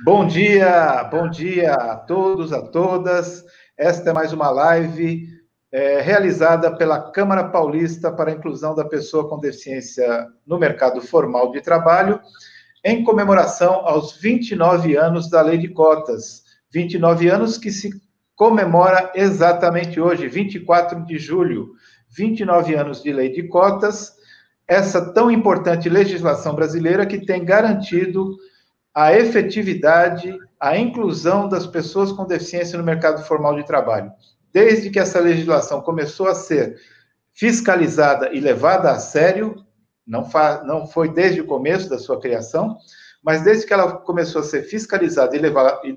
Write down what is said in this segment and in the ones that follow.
Bom dia a todos, a todas. Esta é mais uma live realizada pela Câmara Paulista para a Inclusão da Pessoa com Deficiência no Mercado Formal de Trabalho, em comemoração aos 29 anos da Lei de Cotas. 29 anos que se comemora exatamente hoje, 24 de julho. 29 anos de Lei de Cotas, essa tão importante legislação brasileira que tem garantido a efetividade, a inclusão das pessoas com deficiência no mercado formal de trabalho. Desde que essa legislação começou a ser fiscalizada e levada a sério, não foi desde o começo da sua criação, mas desde que ela começou a ser fiscalizada e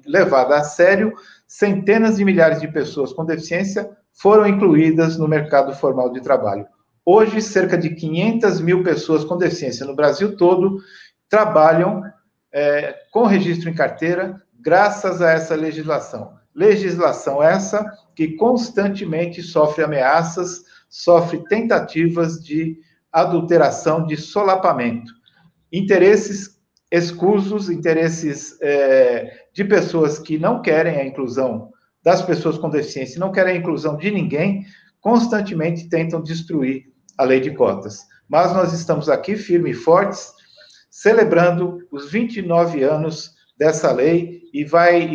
levada a sério, centenas de milhares de pessoas com deficiência foram incluídas no mercado formal de trabalho. Hoje, cerca de 500 mil pessoas com deficiência no Brasil todo trabalham com registro em carteira, graças a essa legislação. Legislação essa que constantemente sofre ameaças, sofre tentativas de adulteração, de solapamento. Interesses escusos, interesses de pessoas que não querem a inclusão das pessoas com deficiência, não querem a inclusão de ninguém, constantemente tentam destruir a lei de cotas. Mas nós estamos aqui firmes e fortes, celebrando os 29 anos dessa lei e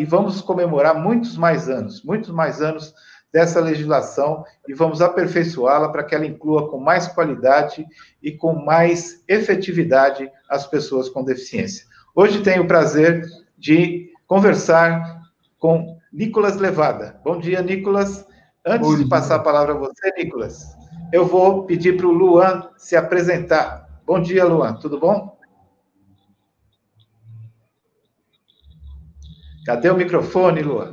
vamos comemorar muitos mais anos dessa legislação e vamos aperfeiçoá-la para que ela inclua com mais qualidade e com mais efetividade as pessoas com deficiência. Hoje tenho o prazer de conversar com Nicolas Levada. Bom dia, Nicolas. Antes de passar a palavra a você, Nicolas, eu vou pedir para o Luan se apresentar. Bom dia, Luan. Tudo bom? Cadê o microfone, Luan?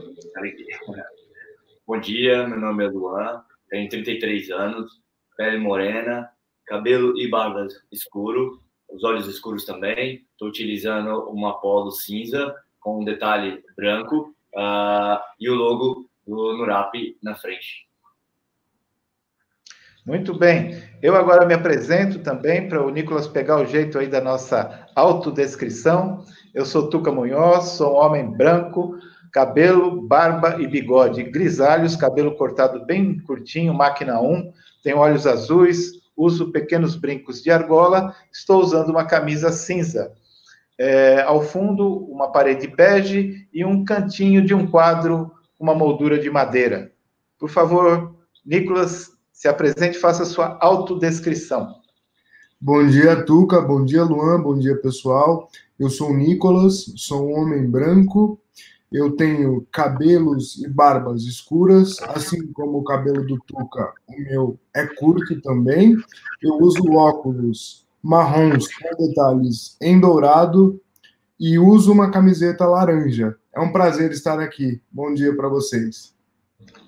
Bom dia, meu nome é Luan, tenho 33 anos, pele morena, cabelo e barba escuro, os olhos escuros também. Estou utilizando uma polo cinza com um detalhe branco e o logo do Nurap na frente. Muito bem. Eu agora me apresento também para o Nicolas pegar o jeito aí da nossa autodescrição. Eu sou Tuca Munhoz, sou um homem branco, cabelo, barba e bigode grisalhos, cabelo cortado bem curtinho, máquina 1, tenho olhos azuis, uso pequenos brincos de argola, estou usando uma camisa cinza. Ao fundo, uma parede bege e um cantinho de um quadro, uma moldura de madeira. Por favor, Nicolas, se apresente e faça a sua autodescrição. Bom dia, Tuca. Bom dia, Luan. Bom dia, pessoal. Eu sou o Nicolas, sou um homem branco. Eu tenho cabelos e barbas escuras, assim como o cabelo do Tuca, o meu é curto também. Eu uso óculos marrons com detalhes em dourado e uso uma camiseta laranja. É um prazer estar aqui. Bom dia para vocês.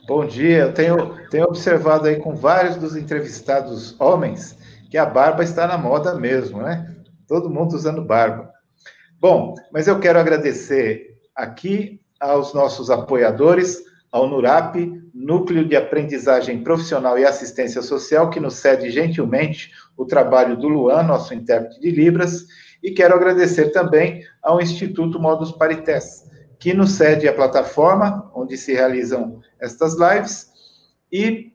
Bom dia. Eu tenho observado aí com vários dos entrevistados homens que a barba está na moda mesmo, né? Todo mundo usando barba. Bom, mas eu quero agradecer aqui aos nossos apoiadores, ao Nurap, Núcleo de Aprendizagem Profissional e Assistência Social, que nos cede gentilmente o trabalho do Luan, nosso intérprete de Libras, e quero agradecer também ao Instituto Modus Parités, que nos cede a plataforma onde se realizam estas lives e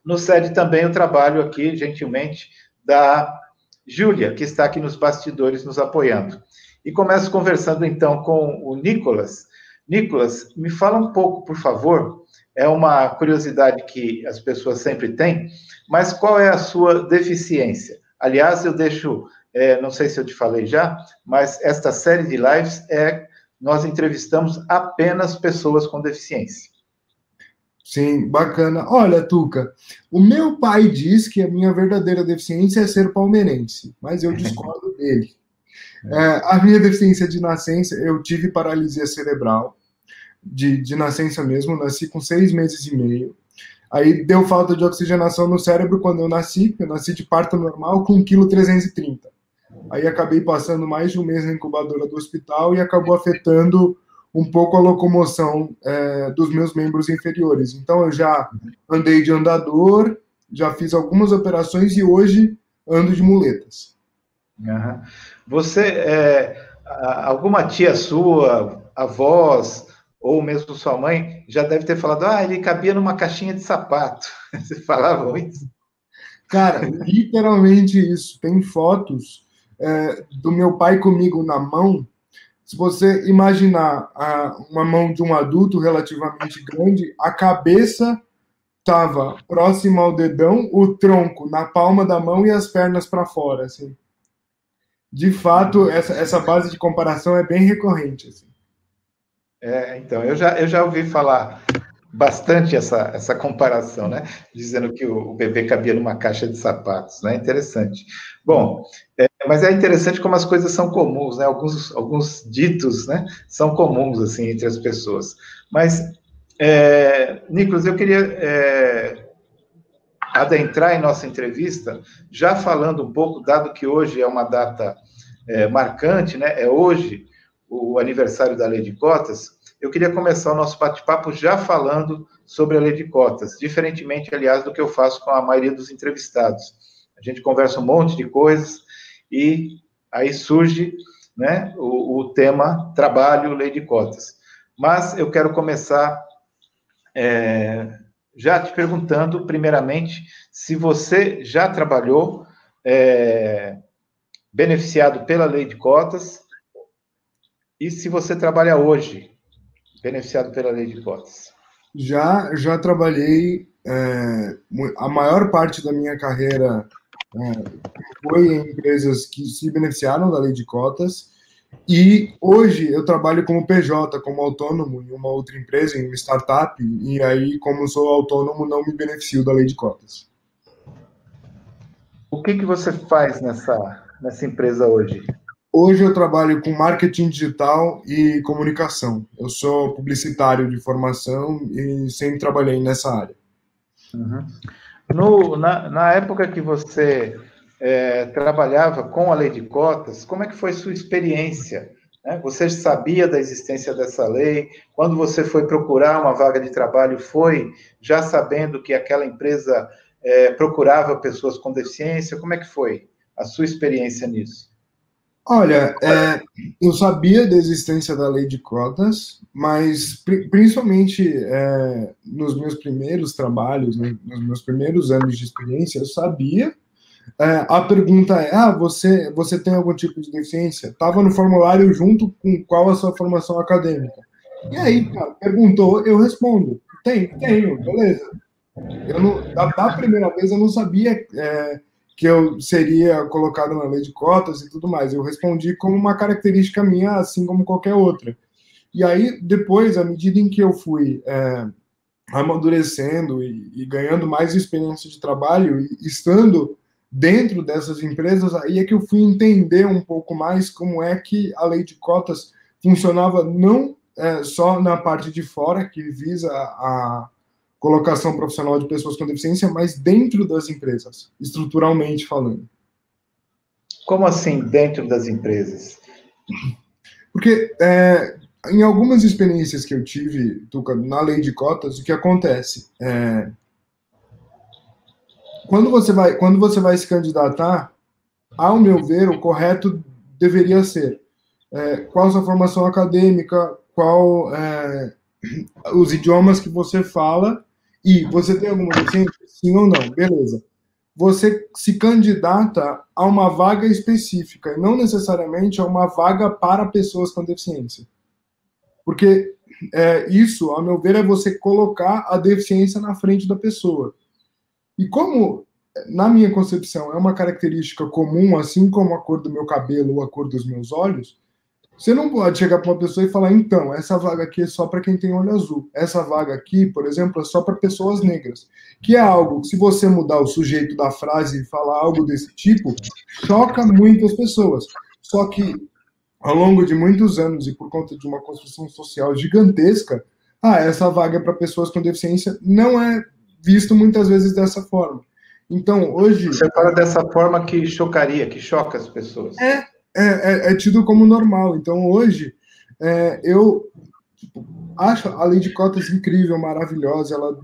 nos cede também o trabalho aqui, gentilmente, da Júlia, que está aqui nos bastidores nos apoiando. E começo conversando, então, com o Nicolas. Nicolas, me fala um pouco, por favor, é uma curiosidade que as pessoas sempre têm, mas qual é a sua deficiência? Aliás, eu deixo, não sei se eu te falei já, mas esta série de lives nós entrevistamos apenas pessoas com deficiência. Sim, bacana. Olha, Tuca, o meu pai diz que a minha verdadeira deficiência é ser palmeirense, mas eu discordo dele. A minha deficiência de nascença, eu tive paralisia cerebral, de nascença mesmo, nasci com 6 meses e meio. Aí deu falta de oxigenação no cérebro quando eu nasci de parto normal com 1,330 kg. Aí acabei passando mais de um mês na incubadora do hospital e acabou afetando um pouco a locomoção dos meus membros inferiores. Então eu já andei de andador, já fiz algumas operações e hoje ando de muletas. Você, alguma tia sua, avós, ou mesmo sua mãe, já deve ter falado, ele cabia numa caixinha de sapato. Vocês falavam isso? Cara, literalmente isso. Tem fotos do meu pai comigo na mão. Se você imaginar uma mão de um adulto relativamente grande, a cabeça estava próxima ao dedão, o tronco na palma da mão e as pernas para fora, assim. De fato, essa base de comparação é bem recorrente, assim. Então, eu já ouvi falar bastante essa comparação, né? Dizendo que o bebê cabia numa caixa de sapatos, né? Interessante. Bom, mas é interessante como as coisas são comuns, né? Alguns ditos, né? São comuns, assim, entre as pessoas. Mas, Nicolas, eu queria adentrar em nossa entrevista, já falando um pouco, dado que hoje é uma data marcante, né? É hoje o aniversário da Lei de Cotas. Eu queria começar o nosso bate-papo já falando sobre a Lei de Cotas, diferentemente, aliás, do que eu faço com a maioria dos entrevistados. A gente conversa um monte de coisas e aí surge, né, o tema trabalho, Lei de Cotas. Mas eu quero começar já te perguntando, primeiramente, se você já trabalhou beneficiado pela Lei de Cotas e se você trabalha hoje beneficiado pela Lei de Cotas. Já trabalhei, a maior parte da minha carreira foi em empresas que se beneficiaram da Lei de Cotas, e hoje eu trabalho como PJ, como autônomo em uma outra empresa, em uma startup, e aí, como sou autônomo, não me beneficio da Lei de Cotas. O que você faz nessa empresa hoje? Hoje eu trabalho com marketing digital e comunicação. Eu sou publicitário de formação e sempre trabalhei nessa área. Uhum. Na época que você trabalhava com a Lei de Cotas, como é que foi sua experiência? Né? Você sabia da existência dessa lei? Quando você foi procurar uma vaga de trabalho, foi já sabendo que aquela empresa procurava pessoas com deficiência? Como é que foi a sua experiência nisso? Olha, eu sabia da existência da Lei de Cotas, mas principalmente nos meus primeiros trabalhos, né, nos meus primeiros anos de experiência, eu sabia. A pergunta é: você tem algum tipo de deficiência? Estava no formulário junto com qual a sua formação acadêmica. E aí, cara, perguntou, eu respondo: tenho, beleza. Da primeira vez eu não sabia que eu seria colocado na Lei de Cotas e tudo mais. Eu respondi como uma característica minha, assim como qualquer outra. E aí, depois, à medida em que eu fui amadurecendo e ganhando mais experiência de trabalho, e estando dentro dessas empresas, aí é que eu fui entender um pouco mais como é que a Lei de Cotas funcionava, não só na parte de fora, que visa a colocação profissional de pessoas com deficiência, mas dentro das empresas, estruturalmente falando. Como assim, dentro das empresas? Porque em algumas experiências que eu tive, Tuca, na Lei de Cotas, o que acontece? Quando você vai se candidatar, ao meu ver, o correto deveria ser qual a sua formação acadêmica, qual os idiomas que você fala, e você tem alguma deficiência? Sim ou não? Beleza. Você se candidata a uma vaga específica, e não necessariamente a uma vaga para pessoas com deficiência. Porque isso, ao meu ver, é você colocar a deficiência na frente da pessoa. E como, na minha concepção, é uma característica comum, assim como a cor do meu cabelo ou a cor dos meus olhos, você não pode chegar para uma pessoa e falar: então, essa vaga aqui é só para quem tem olho azul. Essa vaga aqui, por exemplo, é só para pessoas negras. Que é algo que, se você mudar o sujeito da frase e falar algo desse tipo, choca muitas pessoas. Só que, ao longo de muitos anos e por conta de uma construção social gigantesca, essa vaga é para pessoas com deficiência não é visto muitas vezes dessa forma. Então, hoje... Você fala dessa forma que chocaria, que choca as pessoas. É tido como normal. Então, hoje, eu acho a Lei de Cotas incrível, maravilhosa. Ela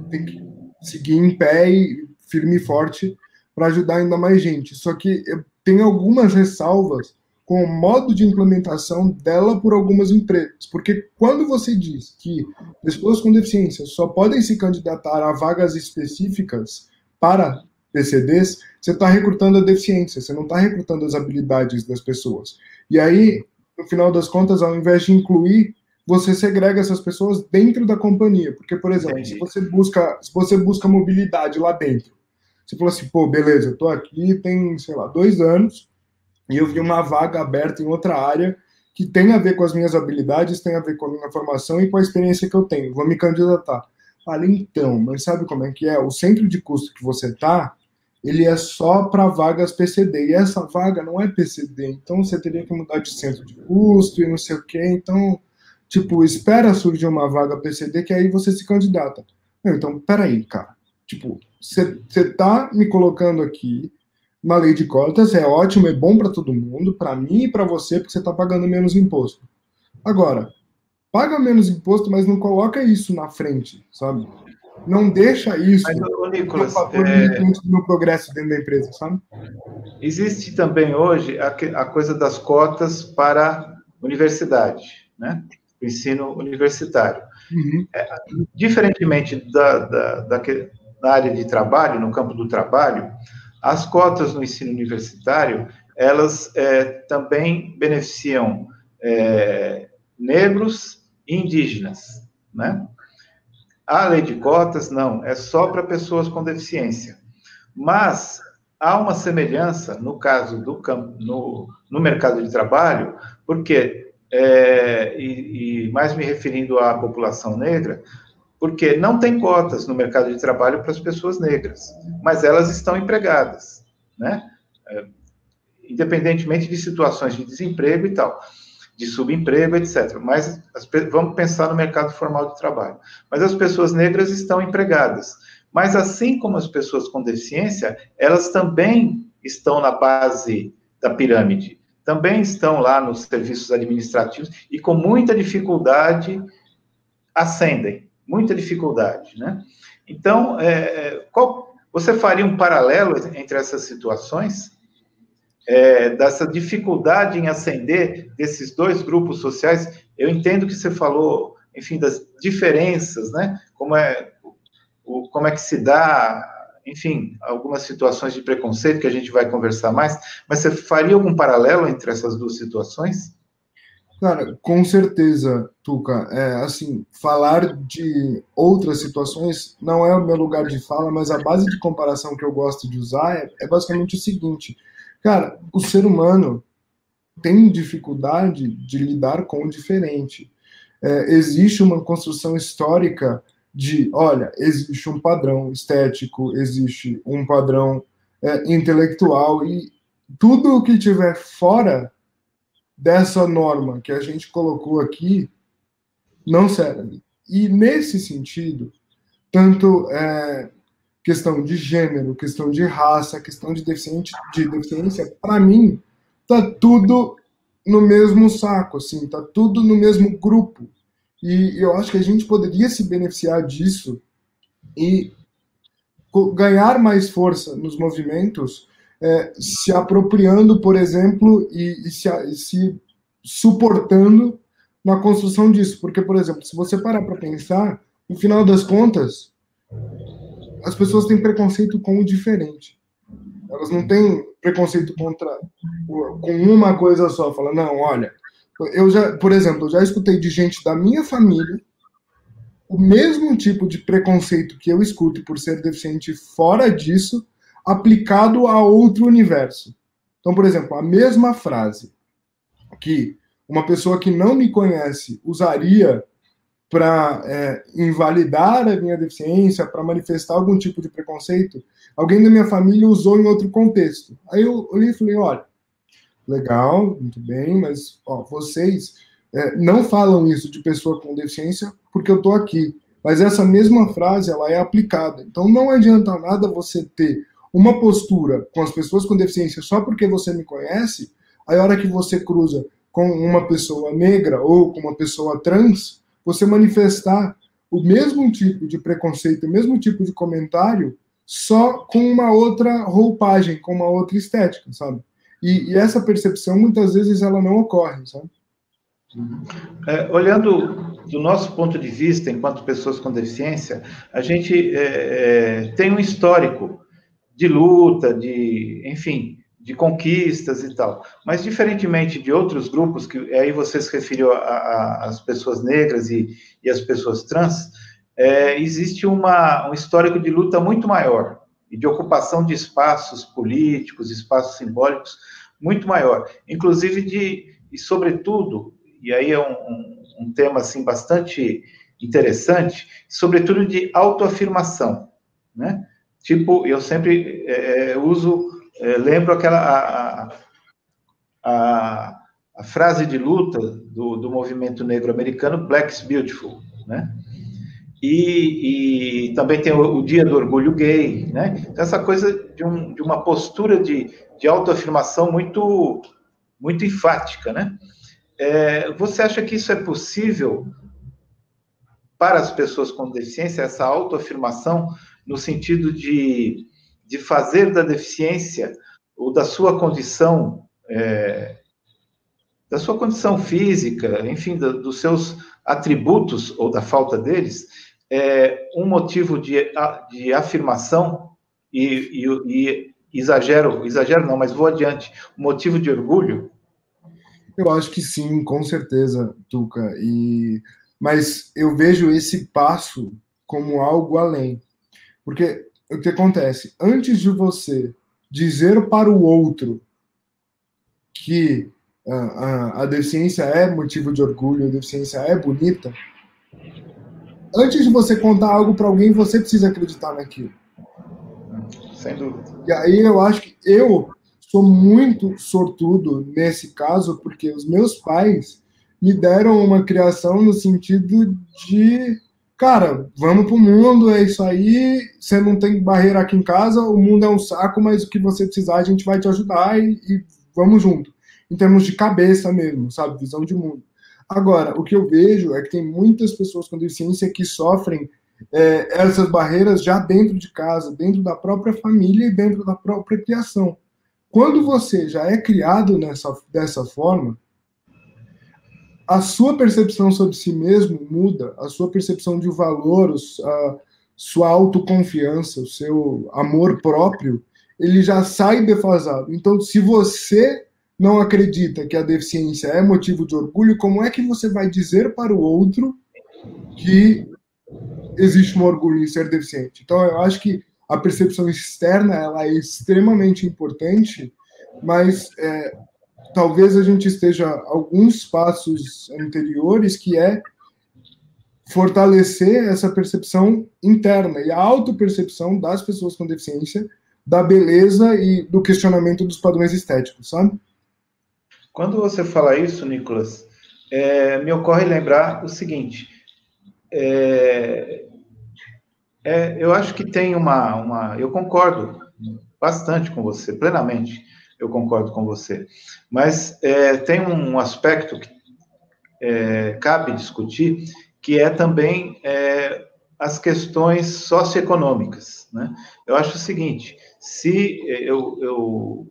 tem que seguir em pé e firme e forte para ajudar ainda mais gente. Só que tem algumas ressalvas com o modo de implementação dela por algumas empresas. Porque quando você diz que pessoas com deficiência só podem se candidatar a vagas específicas para PCDs, você está recrutando a deficiência, você não está recrutando as habilidades das pessoas. E aí, no final das contas, ao invés de incluir, você segrega essas pessoas dentro da companhia. Porque, por exemplo, se você busca mobilidade lá dentro, você falou assim, pô, beleza, eu estou aqui, tem, sei lá, 2 anos, e eu vi uma vaga aberta em outra área que tem a ver com as minhas habilidades, tem a ver com a minha formação e com a experiência que eu tenho. Vou me candidatar. Falei, então, mas sabe como é que é? O centro de custo que você está, ele é só para vagas PCD, e essa vaga não é PCD, então você teria que mudar de centro de custo e não sei o quê, então, tipo, espera surgir uma vaga PCD que aí você se candidata. Não, então, peraí, cara, tipo, você tá me colocando aqui uma lei de cotas, é ótimo, é bom para todo mundo, para mim e para você, porque você está pagando menos imposto. Agora, paga menos imposto, mas não coloca isso na frente, sabe? Não deixa isso Nicolas, fator limitante do meu progresso dentro da empresa, sabe? Existe também hoje a coisa das cotas para universidade, né? O ensino universitário. Uhum. Diferentemente da área de trabalho, no campo do trabalho, as cotas no ensino universitário, elas também beneficiam negros e indígenas, né? A lei de cotas, não, é só para pessoas com deficiência. Mas há uma semelhança, no caso no mercado de trabalho, porque, e mais me referindo à população negra, porque não tem cotas no mercado de trabalho para as pessoas negras, mas elas estão empregadas, né? Independentemente de situações de desemprego e tal, de subemprego, etc. Mas vamos pensar no mercado formal de trabalho. Mas as pessoas negras estão empregadas. Mas assim como as pessoas com deficiência, elas também estão na base da pirâmide, também estão lá nos serviços administrativos e com muita dificuldade ascendem. Muita dificuldade, né? Então, você faria um paralelo entre essas situações? Dessa dificuldade em ascender desses dois grupos sociais? Eu entendo que você falou, enfim, das diferenças, né? Como é que se dá, enfim, algumas situações de preconceito que a gente vai conversar mais, mas você faria algum paralelo entre essas duas situações? Cara, com certeza, Tuca. Assim, falar de outras situações não é o meu lugar de fala, mas a base de comparação que eu gosto de usar é basicamente o seguinte. Cara, o ser humano tem dificuldade de lidar com o diferente. Existe uma construção histórica olha, existe um padrão estético, existe um padrão intelectual, e tudo o que tiver fora dessa norma que a gente colocou aqui não serve. E nesse sentido, tanto questão de gênero, questão de raça, questão de deficiência, para mim, tá tudo no mesmo saco, assim, tá tudo no mesmo grupo. E eu acho que a gente poderia se beneficiar disso e ganhar mais força nos movimentos, se apropriando, por exemplo, e se suportando na construção disso. Porque, por exemplo, se você parar para pensar, no final das contas, as pessoas têm preconceito com o diferente. Elas não têm preconceito com uma coisa só. Fala, não, olha, por exemplo, eu já escutei de gente da minha família o mesmo tipo de preconceito que eu escuto por ser deficiente fora disso, aplicado a outro universo. Então, por exemplo, a mesma frase que uma pessoa que não me conhece usaria para invalidar a minha deficiência, para manifestar algum tipo de preconceito, alguém da minha família usou em outro contexto. Aí eu olhei e falei, olha, legal, muito bem, mas vocês não falam isso de pessoa com deficiência porque eu estou aqui. Mas essa mesma frase, ela é aplicada. Então não adianta nada você ter uma postura com as pessoas com deficiência só porque você me conhece, aí a hora que você cruza com uma pessoa negra ou com uma pessoa trans, você manifestar o mesmo tipo de preconceito, o mesmo tipo de comentário, só com uma outra roupagem, com uma outra estética, sabe? E essa percepção, muitas vezes, ela não ocorre, sabe? Olhando do nosso ponto de vista, enquanto pessoas com deficiência, a gente tem um histórico de luta, enfim, de conquistas e tal. Mas, diferentemente de outros grupos, que aí você se referiu às pessoas negras e as pessoas trans, existe um histórico de luta muito maior e de ocupação de espaços políticos, espaços simbólicos muito maior. Inclusive e sobretudo, e aí é um tema assim, bastante interessante, sobretudo de autoafirmação, né? Tipo, eu sempre lembro a frase de luta do movimento negro americano, Black is Beautiful, né? E também tem o Dia do Orgulho Gay, né? Então, essa coisa de uma postura de autoafirmação muito, muito enfática, né? Você acha que isso é possível para as pessoas com deficiência, essa autoafirmação, no sentido de fazer da deficiência ou da sua condição física, enfim, dos seus atributos ou da falta deles, um motivo de afirmação e exagero não, mas vou adiante, um motivo de orgulho? Eu acho que sim, com certeza, Tuca. Mas eu vejo esse passo como algo além. Porque o que acontece? Antes de você dizer para o outro que a deficiência é motivo de orgulho, a deficiência é bonita, antes de você contar algo para alguém, você precisa acreditar naquilo. Sem dúvida. E aí eu acho que eu sou muito sortudo nesse caso, porque os meus pais me deram uma criação no sentido de, cara, vamos pro mundo, é isso aí, você não tem barreira aqui em casa, o mundo é um saco, mas o que você precisar a gente vai te ajudar e vamos junto. Em termos de cabeça mesmo, sabe, visão de mundo. Agora, o que eu vejo é que tem muitas pessoas com deficiência que sofrem essas barreiras já dentro de casa, dentro da própria família e dentro da própria criação. Quando você já é criado dessa forma, a sua percepção sobre si mesmo muda, a sua percepção de valor, a sua autoconfiança, o seu amor próprio, ele já sai defasado. Então, se você não acredita que a deficiência é motivo de orgulho, como é que você vai dizer para o outro que existe um orgulho em ser deficiente? Então, eu acho que a percepção externa ela é extremamente importante, mas talvez a gente esteja alguns passos anteriores, que é fortalecer essa percepção interna e a autopercepção das pessoas com deficiência, da beleza e do questionamento dos padrões estéticos, sabe? Quando você fala isso, Nicolas, me ocorre lembrar o seguinte, eu acho que tem eu concordo bastante com você, plenamente, eu concordo com você, mas tem um aspecto que cabe discutir, que é também as questões socioeconômicas, né? Eu acho o seguinte, se eu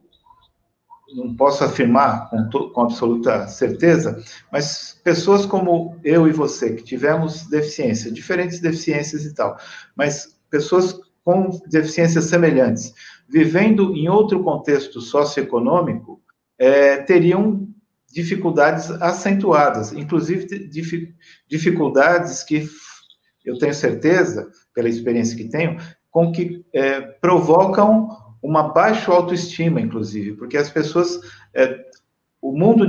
não posso afirmar com absoluta certeza, mas pessoas como eu e você, que tivemos deficiência, diferentes deficiências e tal, mas pessoas com deficiências semelhantes, vivendo em outro contexto socioeconômico, teriam dificuldades acentuadas, inclusive dificuldades que eu tenho certeza, pela experiência que tenho, com que provocam uma baixa autoestima, inclusive, porque as pessoas, o mundo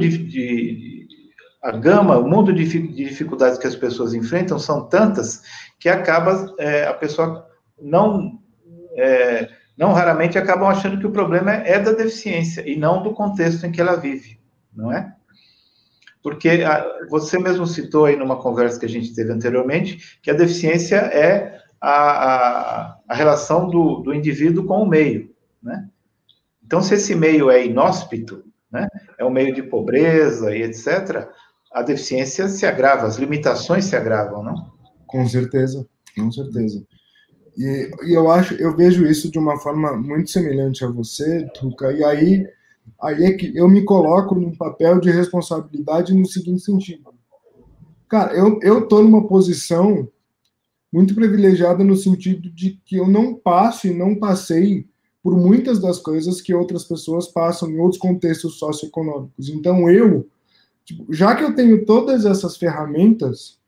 a gama, o mundo de dificuldades que as pessoas enfrentam são tantas que a pessoa não raramente acabam achando que o problema é da deficiência e não do contexto em que ela vive, não é? Porque você mesmo citou aí numa conversa que a gente teve anteriormente que a deficiência é a relação do indivíduo com o meio, né? Então, se esse meio é inóspito, né, é um meio de pobreza e etc., a deficiência se agrava, as limitações se agravam, não? Com certeza, com certeza. E eu vejo isso de uma forma muito semelhante a você, Tuca, e aí Aí é que eu me coloco num papel de responsabilidade no seguinte sentido. Cara, eu tô numa posição muito privilegiada no sentido de que eu não passo e não passei por muitas das coisas que outras pessoas passam em outros contextos socioeconômicos. Então tipo, já que eu tenho todas essas ferramentas,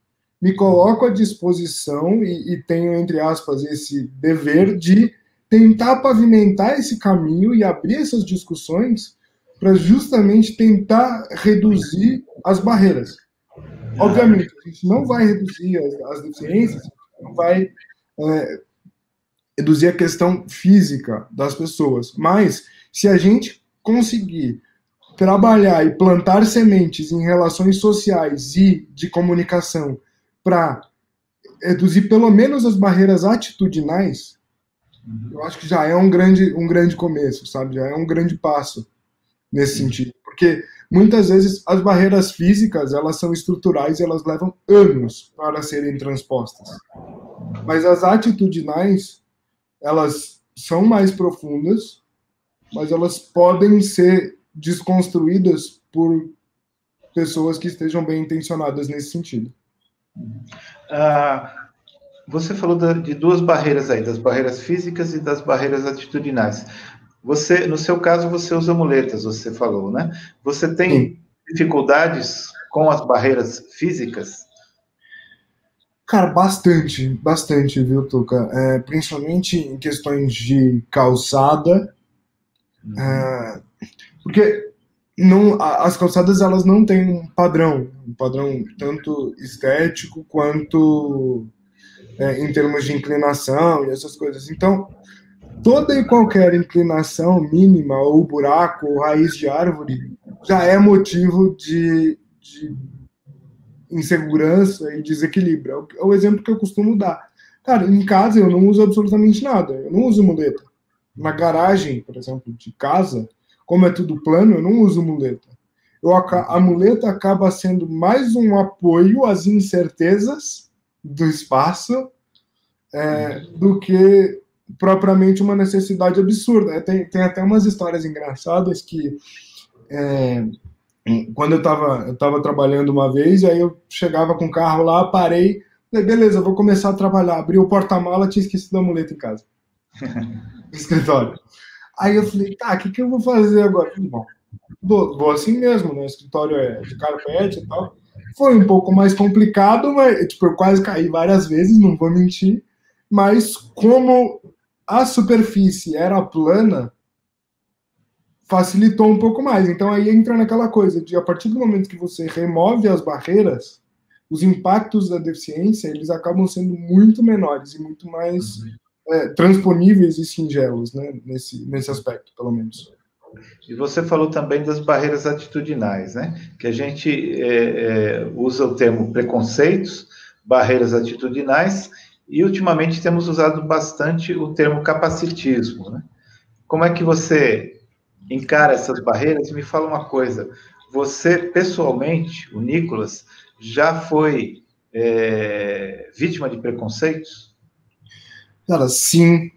me coloco à disposição e tenho, entre aspas, esse dever de tentar pavimentar esse caminho e abrir essas discussões para justamente tentar reduzir as barreiras. Obviamente, a gente não vai reduzir as deficiências, não vai reduzir a questão física das pessoas, mas se a gente conseguir trabalhar e plantar sementes em relações sociais e de comunicação para reduzir pelo menos as barreiras atitudinais, eu acho que já é um grande começo, sabe? Já é um grande passo nesse sentido. Porque muitas vezes as barreiras físicas, elas são estruturais e elas levam anos para serem transpostas. Mas as atitudinais, elas são mais profundas, mas elas podem ser desconstruídas por pessoas que estejam bem intencionadas nesse sentido. Você falou de duas barreiras aí, das barreiras físicas e das barreiras atitudinais. Você, no seu caso, você usa muletas, você falou, né? Você tem dificuldades com as barreiras físicas? Cara, bastante, viu, Tuca? Principalmente em questões de calçada, porque as calçadas elas não têm um padrão tanto estético quanto em termos de inclinação e essas coisas. Então, toda e qualquer inclinação mínima, ou buraco, ou raiz de árvore, já é motivo de insegurança e desequilíbrio. É o exemplo que eu costumo dar. Cara, em casa eu não uso absolutamente nada. Eu não uso muleta. Na garagem, por exemplo, de casa, como é tudo plano, eu não uso muleta. A muleta acaba sendo mais um apoio às incertezas do espaço do que propriamente uma necessidade absurda. Tem até umas histórias engraçadas que quando eu estava trabalhando uma vez, aí eu chegava com o carro lá, parei, falei, beleza, vou começar a trabalhar. Abri o porta-mala, tinha esquecido a muleta em casa. No escritório. Aí eu falei, tá, o que eu vou fazer agora? Bom, vou assim mesmo, né? O escritório é de carpete e tal. Foi um pouco mais complicado, mas tipo, eu quase caí várias vezes, não vou mentir. Mas como a superfície era plana, facilitou um pouco mais. Então aí entra naquela coisa de, a partir do momento que você remove as barreiras, os impactos da deficiência, eles acabam sendo muito menores e muito mais transponíveis e singelos, né? Nesse aspecto, pelo menos. E você falou também das barreiras atitudinais, né? Que a gente usa o termo preconceitos, barreiras atitudinais, e ultimamente temos usado bastante o termo capacitismo, né? Como é que você encara essas barreiras? Me fala uma coisa, você pessoalmente, o Nicolas, já foi vítima de preconceitos? Cara, sim,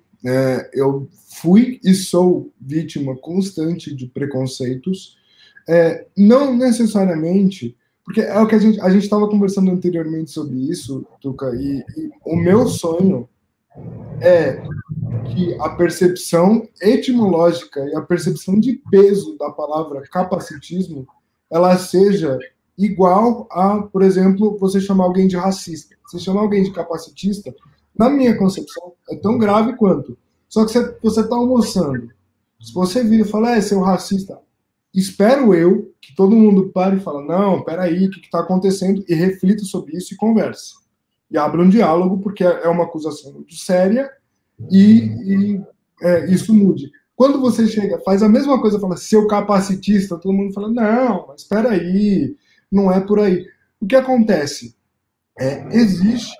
eu fui e sou vítima constante de preconceitos, não necessariamente, porque é o que a gente estava conversando anteriormente sobre isso, Tuca, e o meu sonho é que a percepção etimológica e a percepção de peso da palavra capacitismo, ela seja igual a, por exemplo, você chamar alguém de racista. Você chamar alguém de capacitista, na minha concepção, é tão grave quanto. Só que você está almoçando. Se você vira e fala, seu racista, espero eu que todo mundo pare e fale, não, peraí, o que está acontecendo? E reflita sobre isso e converse. E abra um diálogo, porque é uma acusação muito séria e isso mude. Quando você chega, faz a mesma coisa, fala, seu capacitista, todo mundo fala, não, mas espera aí, não é por aí. O que acontece? Existe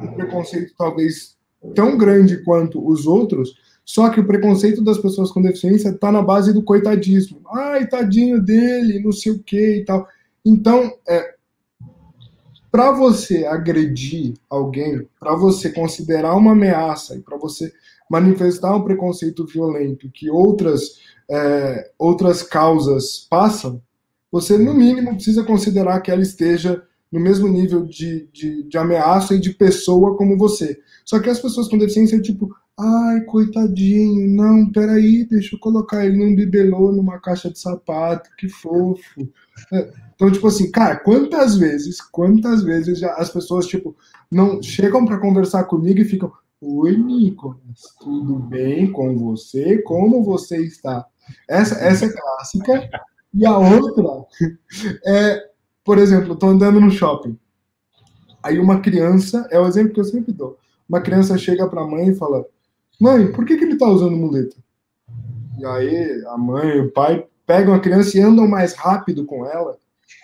um preconceito talvez tão grande quanto os outros, só que o preconceito das pessoas com deficiência está na base do coitadismo. Ai, tadinho dele, não sei o que e tal. Então, para você agredir alguém, para você considerar uma ameaça e para você manifestar um preconceito violento que outras causas passam, você, no mínimo, precisa considerar que ela esteja no mesmo nível de ameaça e de pessoa como você. Só que as pessoas com deficiência, tipo, ai, coitadinho, não, peraí, deixa eu colocar ele num bibelô, numa caixa de sapato, que fofo. Então, tipo assim, cara, quantas vezes já as pessoas, tipo, não chegam para conversar comigo e ficam, oi, Nicolas, tudo bem com você? Como você está? Essa é clássica. E a outra é, por exemplo, eu tô andando no shopping. Aí uma criança, é o exemplo que eu sempre dou. Uma criança chega para a mãe e fala, mãe, por que ele tá usando muleta? E aí a mãe e o pai pegam a criança e andam mais rápido com ela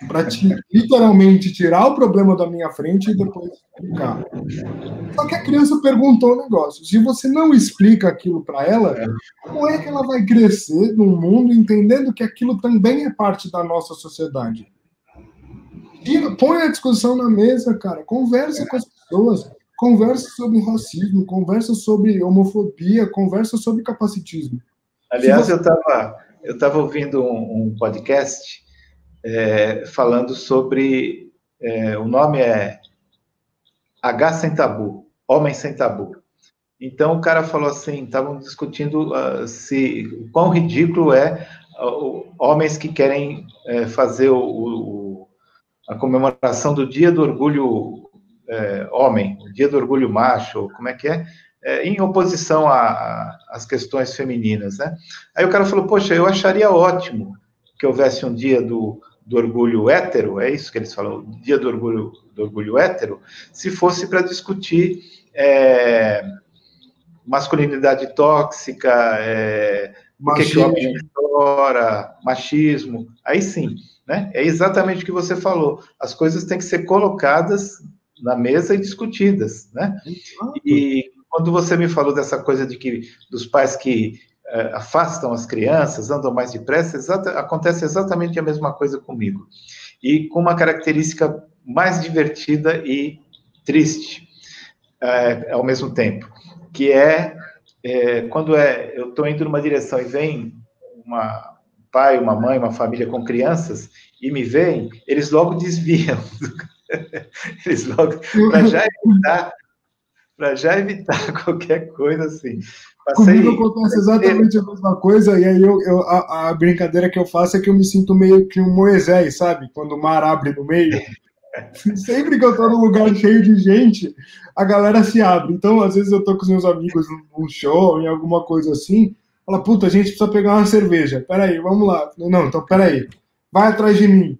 para literalmente tirar o problema da minha frente e depois explicar. Só que a criança perguntou o negócio. Se você não explica aquilo para ela, como é que ela vai crescer no mundo entendendo que aquilo também é parte da nossa sociedade? Põe a discussão na mesa, cara. Conversa com as pessoas. Conversa sobre racismo, conversa sobre homofobia, conversa sobre capacitismo. Aliás, eu estava ouvindo um podcast falando sobre... o nome é H Sem Tabu, Homem Sem Tabu. Então, o cara falou assim, estavam discutindo quão ridículo é homens que querem fazer a comemoração do Dia do Orgulho Homem, o Dia do Orgulho Macho, como é que é? Em oposição às questões femininas, né? Aí o cara falou, poxa, eu acharia ótimo que houvesse um dia do orgulho hétero, é isso que eles falam, o dia do orgulho hétero, se fosse para discutir masculinidade tóxica, por que o homem chora, machismo, aí sim, né? É exatamente o que você falou, as coisas têm que ser colocadas na mesa e discutidas, né? E quando você me falou dessa coisa dos pais que afastam as crianças, andam mais depressa, acontece exatamente a mesma coisa comigo. E com uma característica mais divertida e triste ao mesmo tempo, que quando eu estou indo numa direção e vem um pai, uma mãe, uma família com crianças e me veem, eles logo desviam. Eles logo, para já evitar qualquer coisa assim. Comigo acontece exatamente a mesma coisa, e aí a brincadeira que eu faço é que eu me sinto meio que um Moisés, sabe? Quando o mar abre no meio. Sempre que eu tô num lugar cheio de gente, a galera se abre. Então, às vezes eu tô com os meus amigos num show, em alguma coisa assim, fala, puta, a gente precisa pegar uma cerveja. Peraí, vamos lá. Não, então peraí. Vai atrás de mim.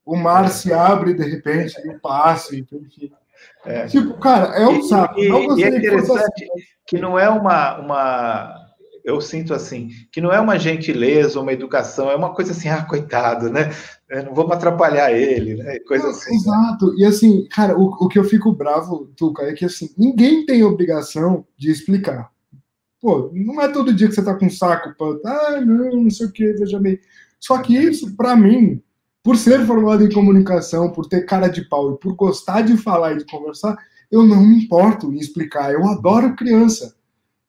O mar se abre, de repente, e eu passo, enfim. Tipo, cara, é um saco. E é interessante que não é eu sinto assim, que não é uma gentileza, uma educação, é uma coisa assim, coitado, né? Não vamos atrapalhar ele, né? Coisa assim. Exato. E assim, cara, o que eu fico bravo, Tuca, é que assim, ninguém tem obrigação de explicar. Pô, não é todo dia que você tá com um saco pra, não sei o que, veja bem. Só que isso, pra mim, por ser formado em comunicação, por ter cara de pau e por gostar de falar e de conversar, eu não me importo em explicar. Eu adoro criança.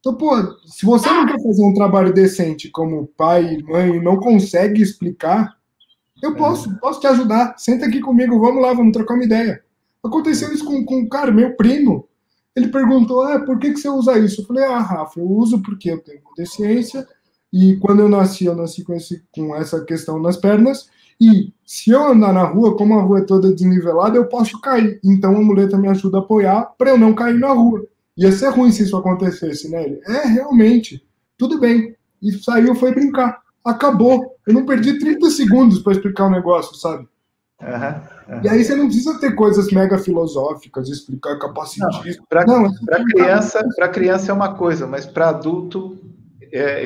Então, pô, se você não quer fazer um trabalho decente como pai e mãe e não consegue explicar, eu posso te ajudar. Senta aqui comigo, vamos lá, vamos trocar uma ideia. Aconteceu isso com cara, meu primo. Ele perguntou, por que você usa isso? Eu falei, Rafa, eu uso porque eu tenho deficiência e quando eu nasci com essa questão nas pernas e se eu andar na rua, como a rua é toda desnivelada, eu posso cair. Então a muleta me ajuda a apoiar para eu não cair na rua. Ia ser ruim se isso acontecesse, né? Ele, realmente, tudo bem. E saiu, foi brincar. Acabou. Eu não perdi 30 segundos para explicar o negócio, sabe? E aí você não precisa ter coisas mega filosóficas, explicar capacitismo. Para criança é uma coisa, mas para adulto,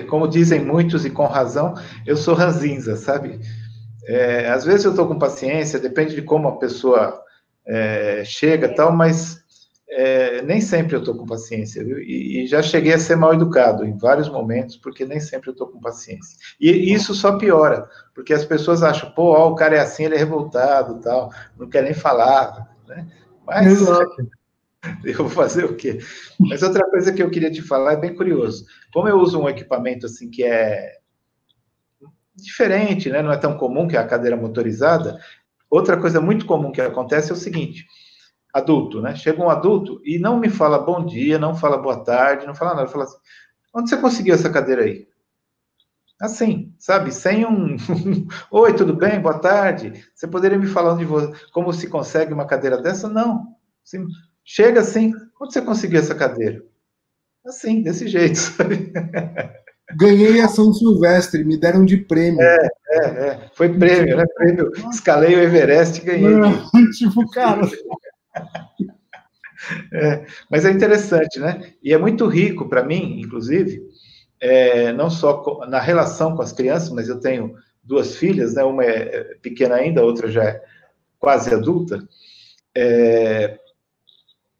como dizem muitos e com razão, eu sou ranzinza, sabe? Às vezes eu estou com paciência, depende de como a pessoa chega e tal, mas nem sempre eu estou com paciência, viu? E já cheguei a ser mal educado em vários momentos, porque nem sempre eu estou com paciência. E isso só piora, porque as pessoas acham, pô, o cara é assim, ele é revoltado, tal, não quer nem falar, né? Mas Eu vou fazer o quê? Mas outra coisa que eu queria te falar é bem curioso. Como eu uso um equipamento assim que é diferente, né? Não é tão comum, que é a cadeira motorizada. Outra coisa muito comum que acontece é o seguinte: adulto, né? Chega um adulto e não me fala bom dia, não fala boa tarde, não fala nada. Fala assim: onde você conseguiu essa cadeira aí? Assim, sabe? Sem um. Oi, tudo bem? Boa tarde. Você poderia me falar como se consegue uma cadeira dessa? Não. Assim, chega assim: onde você conseguiu essa cadeira? Assim, desse jeito, sabe? Ganhei a São Silvestre, me deram de prêmio. Foi prêmio, né? Prêmio. Escalei o Everest e ganhei. Tipo, cara. Mas é interessante, né? E é muito rico para mim, inclusive, não só na relação com as crianças, mas eu tenho duas filhas, né? Uma é pequena ainda, a outra já é quase adulta.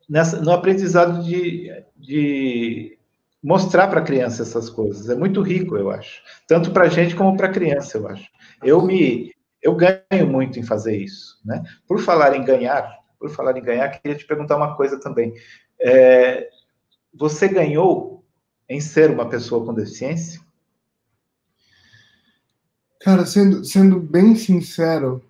No aprendizado de mostrar para a criança essas coisas. É muito rico, eu acho. Tanto para a gente como para a criança, eu acho. Eu ganho muito em fazer isso, né? Por falar em ganhar, queria te perguntar uma coisa também. Você ganhou em ser uma pessoa com deficiência? Cara, sendo bem sincero,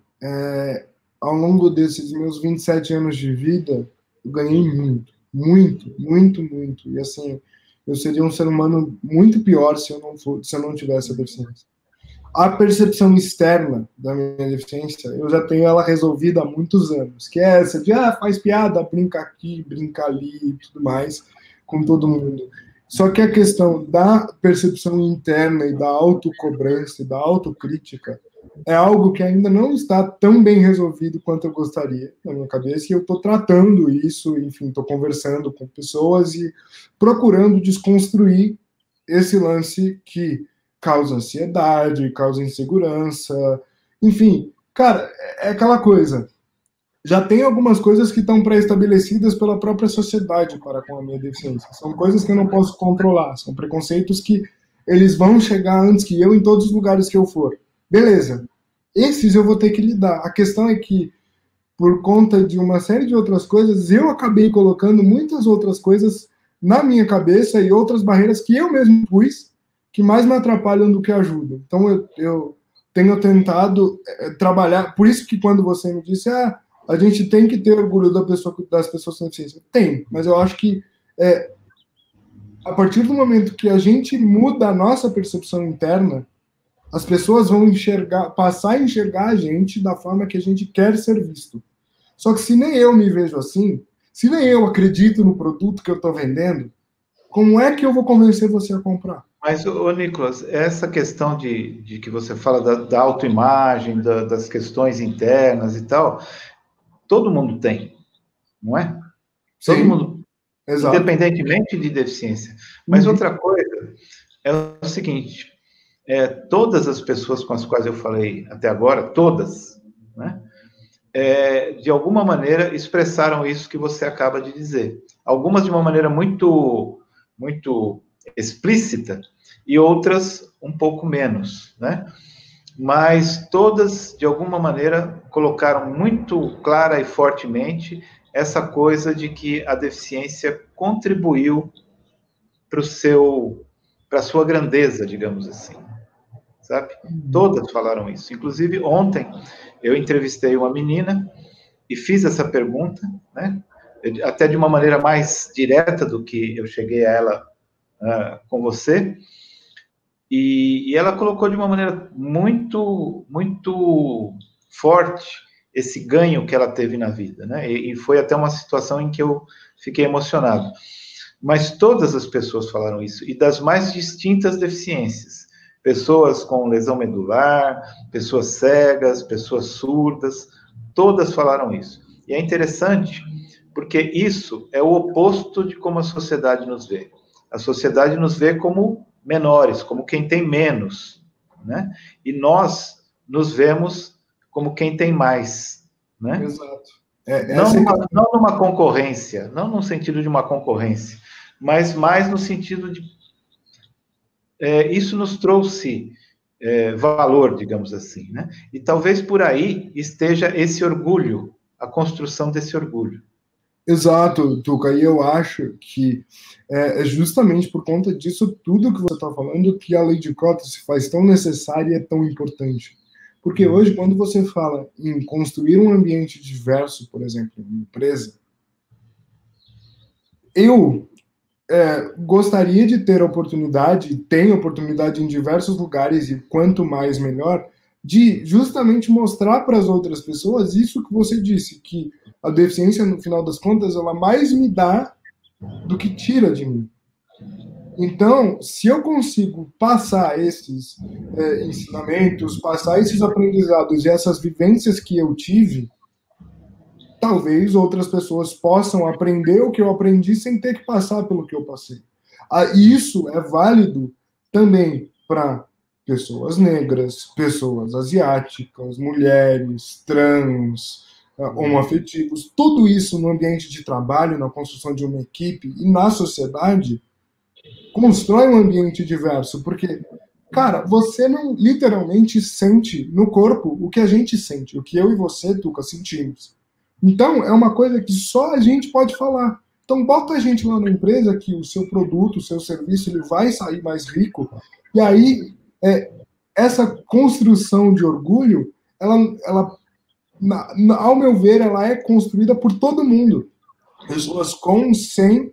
ao longo desses meus 27 anos de vida, eu ganhei muito, muito, muito, muito. E assim, eu seria um ser humano muito pior se eu não tivesse a deficiência. A percepção externa da minha deficiência, eu já tenho ela resolvida há muitos anos, que é essa de, faz piada, brinca aqui, brinca ali e tudo mais, com todo mundo. Só que a questão da percepção interna e da autocobrança e da autocrítica é algo que ainda não está tão bem resolvido quanto eu gostaria na minha cabeça, e eu estou tratando isso, enfim, estou conversando com pessoas e procurando desconstruir esse lance que causa ansiedade, causa insegurança, enfim, cara, é aquela coisa. Já tem algumas coisas que estão pré-estabelecidas pela própria sociedade para com a minha deficiência. São coisas que eu não posso controlar, são preconceitos que eles vão chegar antes que eu em todos os lugares que eu for. Beleza. Esses eu vou ter que lidar. A questão é que, por conta de uma série de outras coisas, eu acabei colocando muitas outras coisas na minha cabeça e outras barreiras que eu mesmo pus, que mais me atrapalham do que ajudam. Então, eu tenho tentado trabalhar. Por isso que quando você me disse, a gente tem que ter orgulho das pessoas com deficiência. Tem, mas eu acho que a partir do momento que a gente muda a nossa percepção interna, as pessoas vão passar a enxergar a gente da forma que a gente quer ser visto. Só que se nem eu me vejo assim, se nem eu acredito no produto que eu estou vendendo, como é que eu vou convencer você a comprar? Mas, Nicolas, essa questão de que você fala da autoimagem, das questões internas e tal, todo mundo tem, não é? Sim, todo mundo, exato. Independentemente de deficiência. Mas outra coisa é o seguinte, todas as pessoas com as quais eu falei até agora, todas, né, de alguma maneira expressaram isso que você acaba de dizer. Algumas de uma maneira muito, muito explícita e outras um pouco menos, né? Mas todas, de alguma maneira, colocaram muito clara e fortemente essa coisa de que a deficiência contribuiu para a sua grandeza, digamos assim, sabe? Todas falaram isso. Inclusive, ontem, eu entrevistei uma menina e fiz essa pergunta, né? Até de uma maneira mais direta do que eu cheguei a ela com você, e ela colocou de uma maneira muito, muito forte esse ganho que ela teve na vida, né? E foi até uma situação em que eu fiquei emocionado. Mas todas as pessoas falaram isso, e das mais distintas deficiências. Pessoas com lesão medular, pessoas cegas, pessoas surdas, todas falaram isso. E é interessante, porque isso é o oposto de como a sociedade nos vê. A sociedade nos vê como menores, como quem tem menos, né? E nós nos vemos como quem tem mais, né? Exato. Não numa concorrência, não no sentido de uma concorrência, mas mais no sentido de isso nos trouxe valor, digamos assim, né? E talvez por aí esteja esse orgulho, a construção desse orgulho, Exato, Tuca, e eu acho que é justamente por conta disso tudo que você está falando que a lei de cotas se faz tão necessária e é tão importante. Porque hoje, quando você fala em construir um ambiente diverso, por exemplo, em uma empresa, eu gostaria de ter a oportunidade, tenho oportunidade em diversos lugares, e quanto mais melhor, de justamente mostrar para as outras pessoas isso que você disse, que a deficiência, no final das contas, ela mais me dá do que tira de mim. Então, se eu consigo passar esses ensinamentos, passar esses aprendizados e essas vivências que eu tive, talvez outras pessoas possam aprender o que eu aprendi sem ter que passar pelo que eu passei. Isso é válido também para pessoas negras, pessoas asiáticas, mulheres, trans, homoafetivos. Tudo isso no ambiente de trabalho, na construção de uma equipe e na sociedade constrói um ambiente diverso, porque, cara, você não literalmente sente no corpo o que a gente sente, o que eu e você, Tuca, sentimos. Então, é uma coisa que só a gente pode falar. Então, bota a gente lá na empresa que o seu produto, o seu serviço, ele vai sair mais rico. E aí, essa construção de orgulho, ao meu ver, ela é construída por todo mundo. Pessoas com, sem,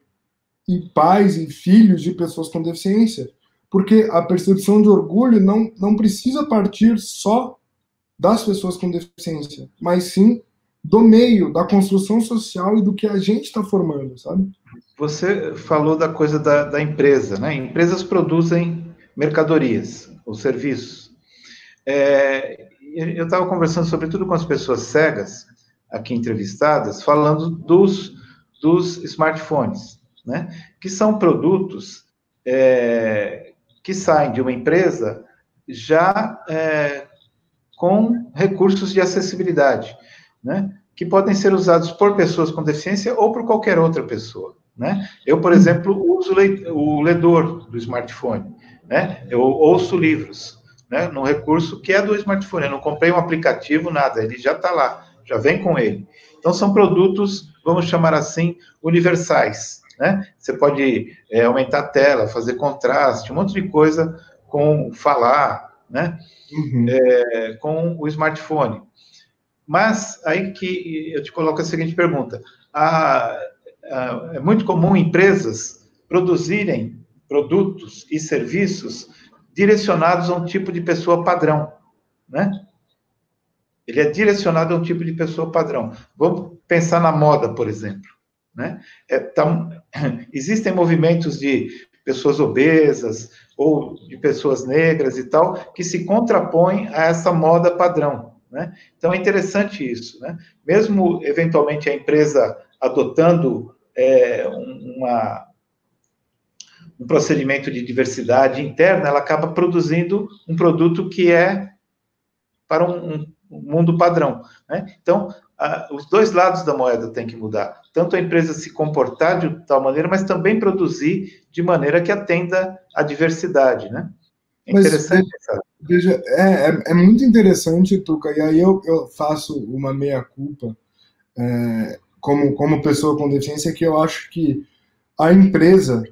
e pais e filhos de pessoas com deficiência. Porque a percepção de orgulho não precisa partir só das pessoas com deficiência, mas sim do meio, da construção social e do que a gente está formando, sabe? Você falou da coisa da empresa, né? Empresas produzem mercadorias ou serviços. Eu estava conversando sobretudo com as pessoas cegas, aqui entrevistadas, falando dos smartphones, né? Que são produtos que saem de uma empresa já com recursos de acessibilidade, né? Que podem ser usados por pessoas com deficiência ou por qualquer outra pessoa, né? Eu, por exemplo, uso o ledor do smartphone, né? Eu ouço livros, né? Num recurso que é do smartphone. Eu não comprei um aplicativo, nada, ele já está lá, já vem com ele. Então, são produtos, vamos chamar assim, universais, né? Você pode aumentar a tela, fazer contraste, um monte de coisa com falar, né? Uhum. Com o smartphone. Mas aí que eu te coloco a seguinte pergunta. É muito comum empresas produzirem produtos e serviços direcionados a um tipo de pessoa padrão, né? Ele é direcionado a um tipo de pessoa padrão. Vamos pensar na moda, por exemplo, né? Existem movimentos de pessoas obesas ou de pessoas negras e tal que se contrapõem a essa moda padrão, né? Então, é interessante isso, né? Mesmo, eventualmente, a empresa adotando um procedimento de diversidade interna, ela acaba produzindo um produto que é para um mundo padrão, né? Então, os dois lados da moeda têm que mudar. Tanto a empresa se comportar de tal maneira, mas também produzir de maneira que atenda à diversidade, né? É interessante. Veja, é muito interessante, Tuca, e aí eu faço uma meia-culpa como pessoa com deficiência, que eu acho que a empresa,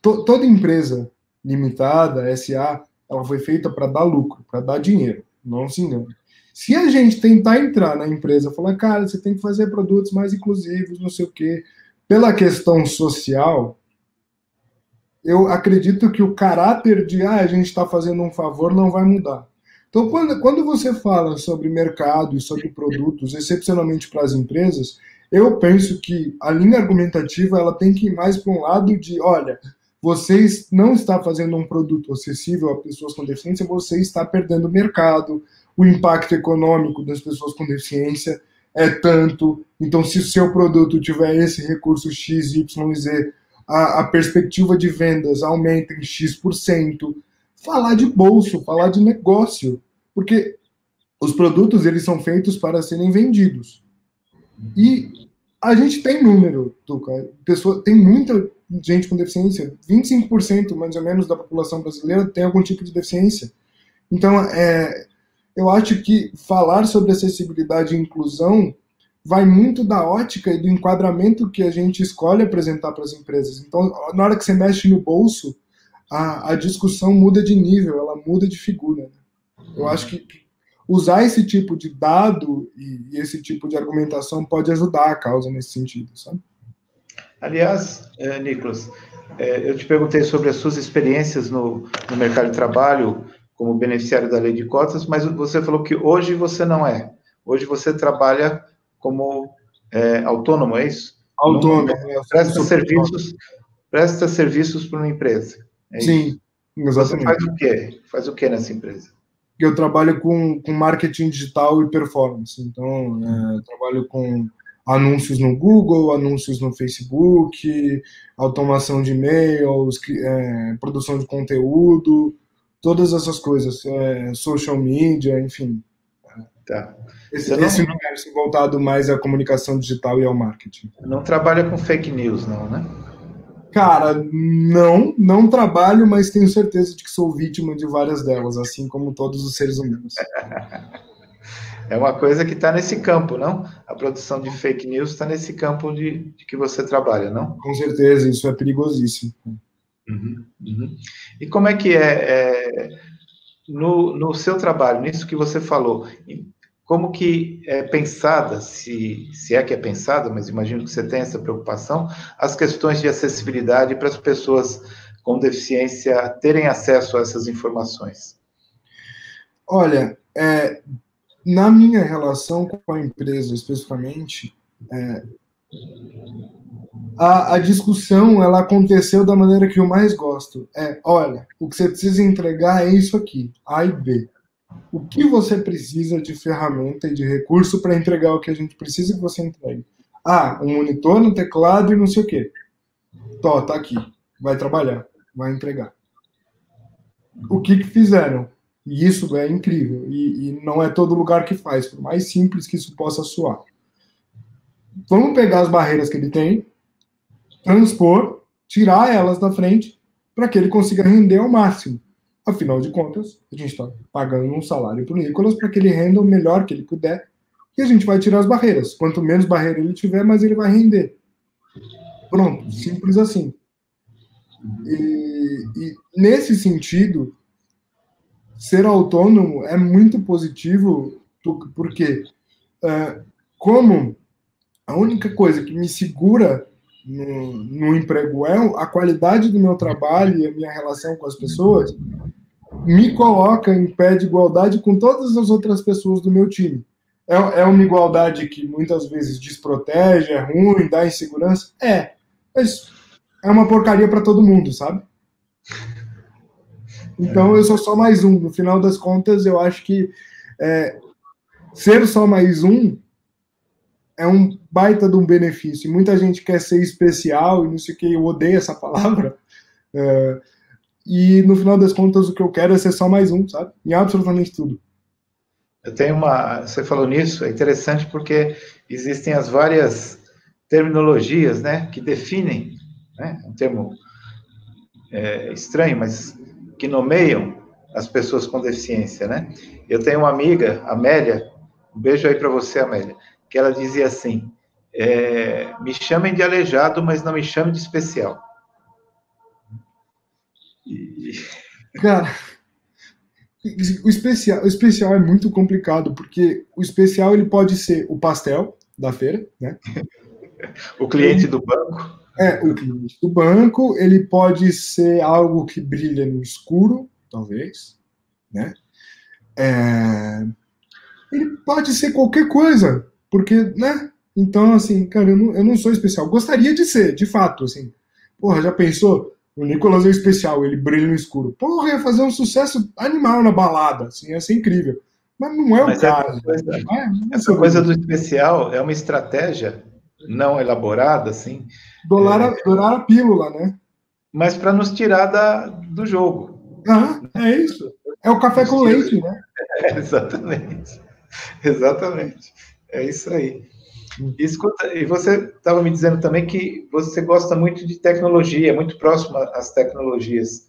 toda empresa limitada, SA, ela foi feita para dar lucro, para dar dinheiro, não se engane. Se a gente tentar entrar na empresa e falar, cara, você tem que fazer produtos mais inclusivos, não sei o quê, pela questão social, eu acredito que o caráter de a gente está fazendo um favor não vai mudar. Então, quando você fala sobre mercado e sobre produtos, excepcionalmente para as empresas, eu penso que a linha argumentativa ela tem que ir mais para um lado de, olha, você não está fazendo um produto acessível a pessoas com deficiência, você está perdendo mercado, o impacto econômico das pessoas com deficiência é tanto, então se o seu produto tiver esse recurso X, Y, Z, a perspectiva de vendas aumenta em X%, falar de bolso, falar de negócio, porque os produtos eles são feitos para serem vendidos. E a gente tem número, Tuca, tem muita gente com deficiência, 25% mais ou menos da população brasileira tem algum tipo de deficiência. Então, eu acho que falar sobre acessibilidade e inclusão vai muito da ótica e do enquadramento que a gente escolhe apresentar para as empresas. Então, na hora que você mexe no bolso, a discussão muda de nível, ela muda de figura. Né? Eu acho que usar esse tipo de dado e esse tipo de argumentação pode ajudar a causa nesse sentido, sabe? Aliás, Nicolas, eu te perguntei sobre as suas experiências no mercado de trabalho como beneficiário da lei de cotas, mas você falou que hoje você não é. Hoje você trabalha como autônomo, é isso? Autônomo. Presta serviços para uma empresa. Sim, exatamente. Você faz o que nessa empresa? Eu trabalho com marketing digital e performance. Então, eu trabalho com anúncios no Google, anúncios no Facebook, automação de e-mails, produção de conteúdo, todas essas coisas, social media, enfim. Tá. Esse universo voltado mais à comunicação digital e ao marketing. Não trabalha com fake news, não, né? Cara, não trabalho, mas tenho certeza de que sou vítima de várias delas, assim como todos os seres humanos. É uma coisa que está nesse campo, não? A produção de fake news está nesse campo de que você trabalha, não? Com certeza, isso é perigosíssimo. Uhum. E como é que no seu trabalho, nisso que você falou, como que é pensada, se é que é pensada, mas imagino que você tem essa preocupação, as questões de acessibilidade para as pessoas com deficiência terem acesso a essas informações? Olha, na minha relação com a empresa, especificamente, a discussão ela aconteceu da maneira que eu mais gosto. Olha, o que você precisa entregar é isso aqui, A e B. O que você precisa de ferramenta e de recurso para entregar o que a gente precisa que você entregue? Um monitor, um teclado e não sei o quê. Tá aqui. Vai trabalhar. Vai entregar. O que fizeram? E isso é incrível. E não é todo lugar que faz, por mais simples que isso possa soar. Vamos pegar as barreiras que ele tem, transpor, tirar elas da frente, para que ele consiga render ao máximo. Afinal de contas, a gente está pagando um salário para o Nicolas para que ele renda o melhor que ele puder, e a gente vai tirar as barreiras. Quanto menos barreira ele tiver, mais ele vai render. Pronto, simples assim. E nesse sentido, ser autônomo é muito positivo, porque como a única coisa que me segura no emprego é a qualidade do meu trabalho e a minha relação com as pessoas, me coloca em pé de igualdade com todas as outras pessoas do meu time. É uma igualdade que muitas vezes desprotege, é ruim, dá insegurança? Mas é uma porcaria para todo mundo, sabe? Então eu sou só mais um. No final das contas, eu acho que ser só mais um é um baita de um benefício. Muita gente quer ser especial e não sei o que, eu odeio essa palavra. E no final das contas, o que eu quero é ser só mais um, sabe? Em absolutamente tudo. Eu tenho você falou nisso, é interessante porque existem as várias terminologias, né, que definem, né, um termo estranho, mas que nomeiam as pessoas com deficiência, né? Eu tenho uma amiga, Amélia, um beijo aí para você, Amélia, que ela dizia assim, me chamem de aleijado, mas não me chamem de especial. Cara, o especial é muito complicado, porque o especial ele pode ser o pastel da feira, né? O cliente do banco. O cliente do banco, ele pode ser algo que brilha no escuro, talvez, né? Ele pode ser qualquer coisa, porque, né? Então, assim, cara, eu não sou especial. Gostaria de ser, de fato, assim. Porra, já pensou? O Nicolas é especial, ele brilha no escuro. Porra, ia fazer um sucesso animal na balada, assim, ia ser incrível. Mas não é o caso. Essa coisa do especial é uma estratégia não elaborada, assim. Dourar a pílula, né? Mas para nos tirar do jogo. É isso. É o café com leite, né? Exatamente. Exatamente. É isso aí. Escuta, e você estava me dizendo também que você gosta muito de tecnologia, muito próximo às tecnologias.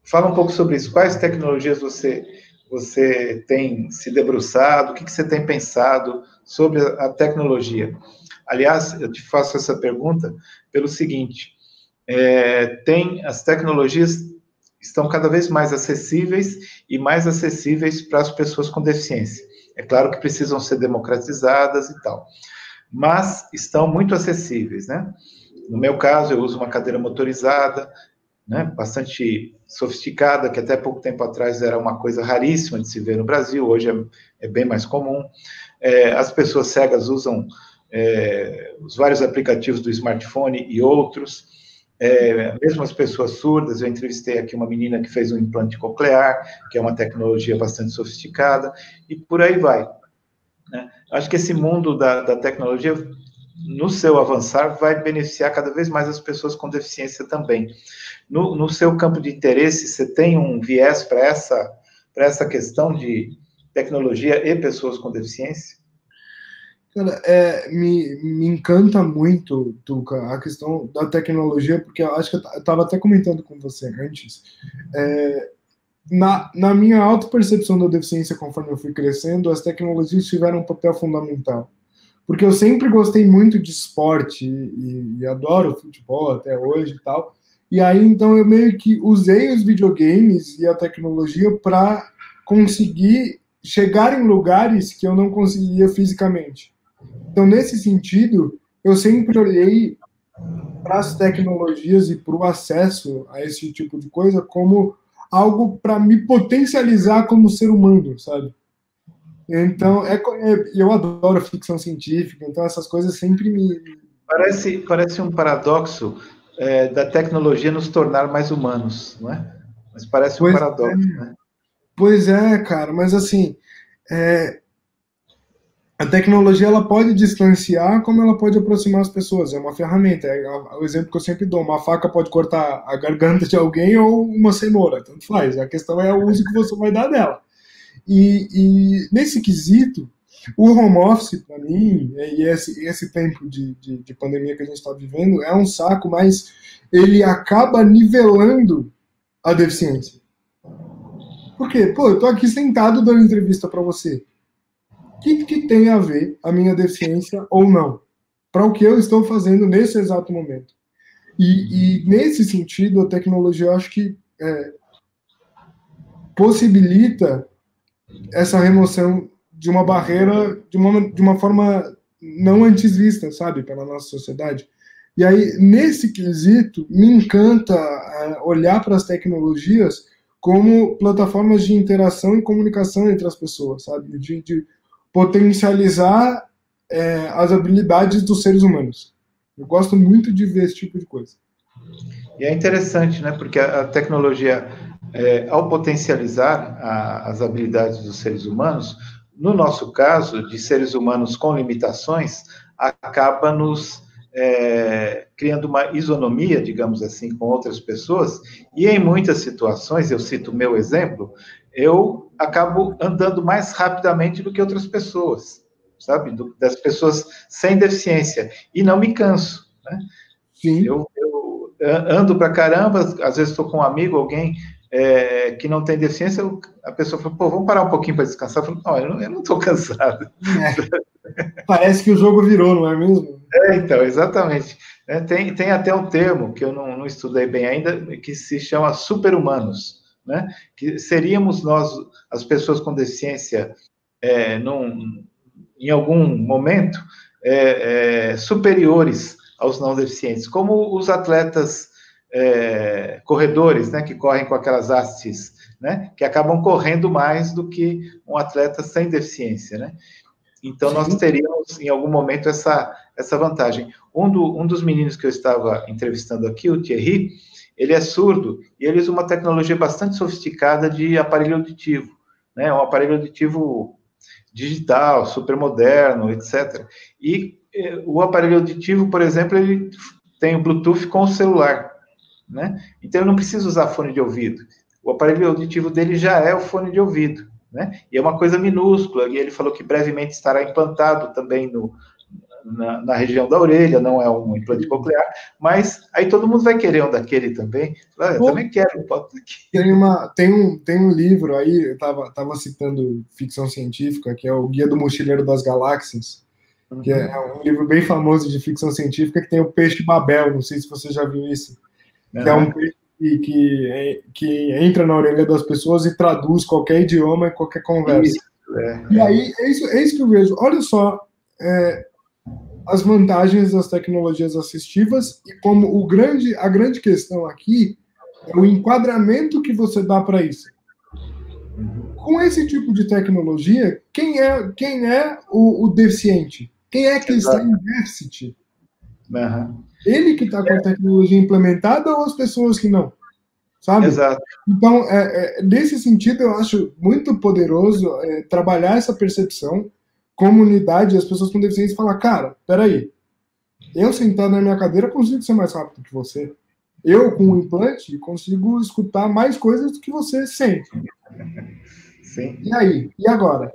Fala um pouco sobre isso. Quais tecnologias você você tem se debruçado? O que você tem pensado sobre a tecnologia? Aliás, eu te faço essa pergunta pelo seguinte: as tecnologias estão cada vez mais acessíveis e mais acessíveis para as pessoas com deficiência. É claro que precisam ser democratizadas e tal, mas estão muito acessíveis, né? No meu caso, eu uso uma cadeira motorizada, né, bastante sofisticada, que até pouco tempo atrás era uma coisa raríssima de se ver no Brasil, hoje é bem mais comum. As pessoas cegas usam os vários aplicativos do smartphone e outros, mesmo as pessoas surdas. Eu entrevistei aqui uma menina que fez um implante coclear, que é uma tecnologia bastante sofisticada, e por aí vai, né? Acho que esse mundo da tecnologia, no seu avançar, vai beneficiar cada vez mais as pessoas com deficiência também. No seu campo de interesse, você tem um viés para essa questão de tecnologia e pessoas com deficiência? Cara, me encanta muito, Tuca, a questão da tecnologia, porque eu acho que eu estava até comentando com você antes. Na minha auto-percepção da deficiência, conforme eu fui crescendo, as tecnologias tiveram um papel fundamental. Porque eu sempre gostei muito de esporte e adoro futebol até hoje e tal. E aí, então, eu meio que usei os videogames e a tecnologia para conseguir chegar em lugares que eu não conseguia fisicamente. Então, nesse sentido, eu sempre olhei para as tecnologias e para o acesso a esse tipo de coisa como algo para me potencializar como ser humano, sabe? Então, eu adoro ficção científica, então essas coisas sempre me... Parece um paradoxo da tecnologia nos tornar mais humanos, não é? Mas parece um paradoxo, né? Pois é, cara, mas assim, a tecnologia ela pode distanciar como ela pode aproximar as pessoas, é uma ferramenta, o exemplo que eu sempre dou, uma faca pode cortar a garganta de alguém ou uma cenoura, tanto faz, a questão é o uso que você vai dar dela. E nesse quesito, o home office, para mim, e esse tempo de pandemia que a gente está vivendo, é um saco, mas ele acaba nivelando a deficiência. Por quê? Pô, eu tô aqui sentado dando entrevista para você. O que tem a ver a minha deficiência ou não? Para o que eu estou fazendo nesse exato momento. E nesse sentido, a tecnologia, eu acho que possibilita essa remoção de uma barreira de uma forma não antes vista, sabe, pela nossa sociedade. E aí, nesse quesito, me encanta olhar para as tecnologias como plataformas de interação e comunicação entre as pessoas, sabe, de potencializar as habilidades dos seres humanos. Eu gosto muito de ver esse tipo de coisa. E é interessante, né, porque a tecnologia, ao potencializar as habilidades dos seres humanos, no nosso caso, de seres humanos com limitações, acaba nos criando uma isonomia, digamos assim, com outras pessoas, e em muitas situações, eu cito o meu exemplo, eu acabo andando mais rapidamente do que outras pessoas, sabe? Das pessoas sem deficiência, e não me canso, né? Sim. Eu ando pra caramba, às vezes estou com um amigo, alguém que não tem deficiência, a pessoa fala, pô, vamos parar um pouquinho para descansar. Eu falo, não, eu não estou cansado. Parece que o jogo virou, não é mesmo? Então, exatamente. Tem até um termo que eu não estudei bem ainda, que se chama super-humanos, né? Que seríamos nós, as pessoas com deficiência, em algum momento, superiores aos não deficientes, como os atletas corredores, né, que correm com aquelas hastes, né, que acabam correndo mais do que um atleta sem deficiência, né? Então, nós teríamos, em algum momento, essa vantagem. Um dos meninos que eu estava entrevistando aqui, o Thierry, ele é surdo e ele usa uma tecnologia bastante sofisticada de aparelho auditivo, né? Um aparelho auditivo digital, super moderno, etc. E o aparelho auditivo, por exemplo, ele tem o Bluetooth com o celular, né? Então, eu não preciso usar fone de ouvido. O aparelho auditivo dele já é o fone de ouvido, né? E é uma coisa minúscula, e ele falou que brevemente estará implantado também na região da orelha, não é um implante coclear, mas aí todo mundo vai querer um daquele também. Eu também quero, pode aqui. Tem um livro aí, eu tava citando ficção científica, que é o Guia do Mochileiro das Galáxias, que é um livro bem famoso de ficção científica, que tem o peixe Babel, não sei se você já viu isso, que é um peixe que entra na orelha das pessoas e traduz qualquer idioma e qualquer conversa. E aí, é isso que eu vejo. Olha só, as vantagens das tecnologias assistivas e como a grande questão aqui é o enquadramento que você dá para isso. Com esse tipo de tecnologia, quem é o deficiente? Quem é que está em déficit? Ele que está com a tecnologia implementada ou as pessoas que não? Sabe? Exato. Então, nesse sentido, eu acho muito poderoso trabalhar essa percepção, comunidade, as pessoas com deficiência falar, cara, peraí, eu sentado na minha cadeira consigo ser mais rápido que você. Eu, com o implante, consigo escutar mais coisas do que você sente. Sim. E aí? E agora?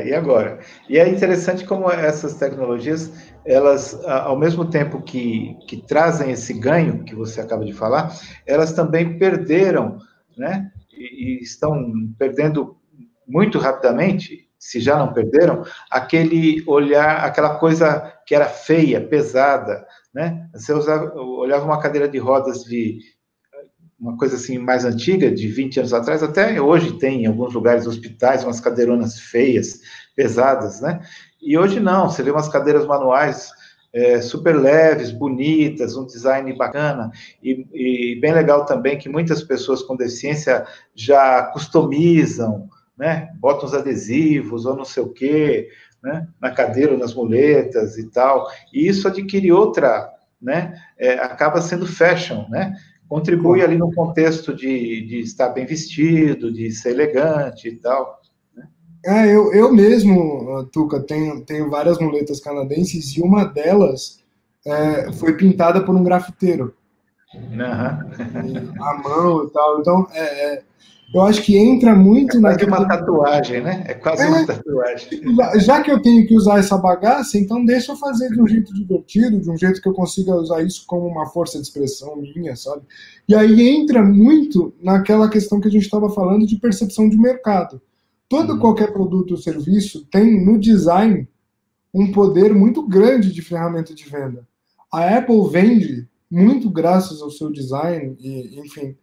E agora? E é interessante como essas tecnologias, elas, ao mesmo tempo que trazem esse ganho que você acaba de falar, elas também perderam, né? E estão perdendo muito rapidamente, se já não perderam, aquele olhar, aquela coisa que era feia, pesada, né? Você olhava uma cadeira de rodas de uma coisa assim mais antiga, de 20 anos atrás, até hoje tem em alguns lugares, hospitais, umas cadeironas feias, pesadas, né? E hoje não, você vê umas cadeiras manuais super leves, bonitas, um design bacana, e bem legal também que muitas pessoas com deficiência já customizam, né? Botam os adesivos ou não sei o quê, né? Na cadeira, nas muletas e tal, e isso adquire outra, né? Acaba sendo fashion, né? Contribui ali no contexto de estar bem vestido, de ser elegante e tal. Eu mesmo, Tuca, tenho várias muletas canadenses e uma delas foi pintada por um grafiteiro. A mão e tal. Então, eu acho que entra muito quase uma tatuagem, né? É quase uma tatuagem. Já que eu tenho que usar essa bagaça, então deixa eu fazer de um jeito divertido, de um jeito que eu consiga usar isso como uma força de expressão minha, sabe? E aí entra muito naquela questão que a gente estava falando de percepção de mercado. Qualquer produto ou serviço tem no design um poder muito grande de ferramenta de venda. A Apple vende muito graças ao seu design, e, enfim,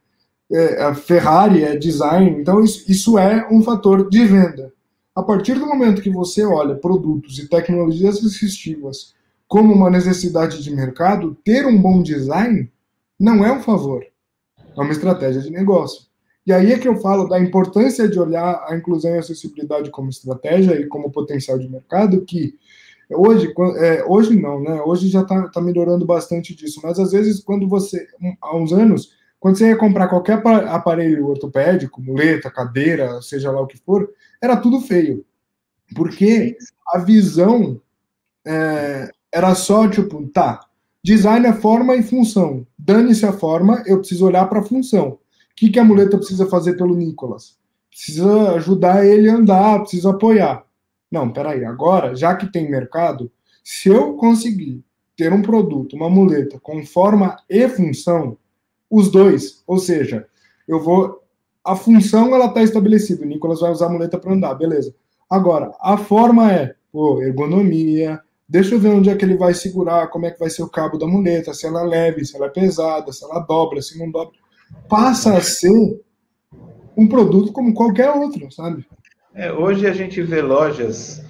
a Ferrari é design, então isso é um fator de venda. A partir do momento que você olha produtos e tecnologias assistivas como uma necessidade de mercado, ter um bom design não é um favor, é uma estratégia de negócio. E aí é que eu falo da importância de olhar a inclusão e acessibilidade como estratégia e como potencial de mercado, que hoje não, né? Hoje já está melhorando bastante disso, mas às vezes há uns anos, quando você ia comprar qualquer aparelho ortopédico, muleta, cadeira, seja lá o que for, era tudo feio. Porque a visão era só, tipo, design é forma e função. Dane-se a forma, eu preciso olhar para a função. O que a muleta precisa fazer pelo Nicolas? Precisa ajudar ele a andar, precisa apoiar. Não, peraí, agora, já que tem mercado, se eu conseguir ter um produto, uma muleta, com forma e função, os dois, ou seja, a função ela está estabelecida, o Nicolas vai usar a muleta para andar, beleza. Agora, a forma ergonomia, deixa eu ver onde é que ele vai segurar, como é que vai ser o cabo da muleta, se ela é leve, se ela é pesada, se ela dobra, se não dobra. Passa a ser um produto como qualquer outro, sabe? Hoje a gente vê lojas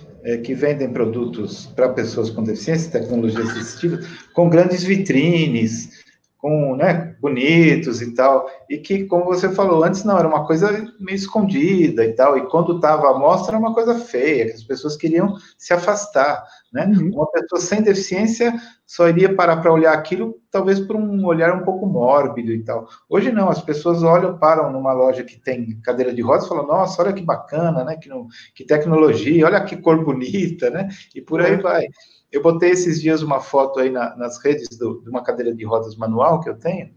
que vendem produtos para pessoas com deficiência, tecnologia assistiva, com grandes vitrines, com, né, bonitos e tal, e que, como você falou antes, não, era uma coisa meio escondida e tal, e quando estava à mostra era uma coisa feia, que as pessoas queriam se afastar, né? Uma pessoa sem deficiência só iria parar para olhar aquilo, talvez por um olhar um pouco mórbido e tal. Hoje não, as pessoas param numa loja que tem cadeira de rodas e falam, nossa, olha que bacana, né? Que tecnologia, olha que cor bonita, né? E por aí vai. Eu botei esses dias uma foto aí nas redes de uma cadeira de rodas manual que eu tenho.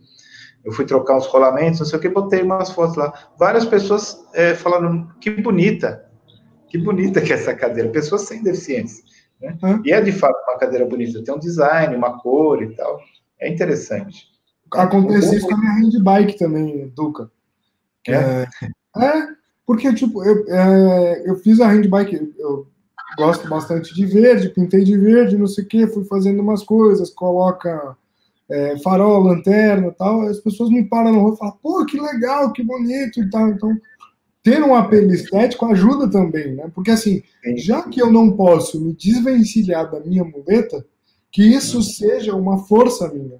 Eu fui trocar uns rolamentos, não sei o que, botei umas fotos lá. Várias pessoas falaram, que bonita que é essa cadeira. Pessoas sem deficiência, né? E é, de fato, uma cadeira bonita. Tem um design, uma cor e tal. É interessante. Acontece isso com a minha handbike também, Duca. Porque, tipo, eu fiz a handbike, eu gosto bastante de verde, pintei de verde, não sei o quê, fui fazendo umas coisas, coloca farol, lanterna e tal, as pessoas me param na rua e falam, pô, que legal, que bonito e tal. Então, ter um apelo estético ajuda também, né? Porque, assim, já que eu não posso me desvencilhar da minha muleta, que isso seja uma força minha,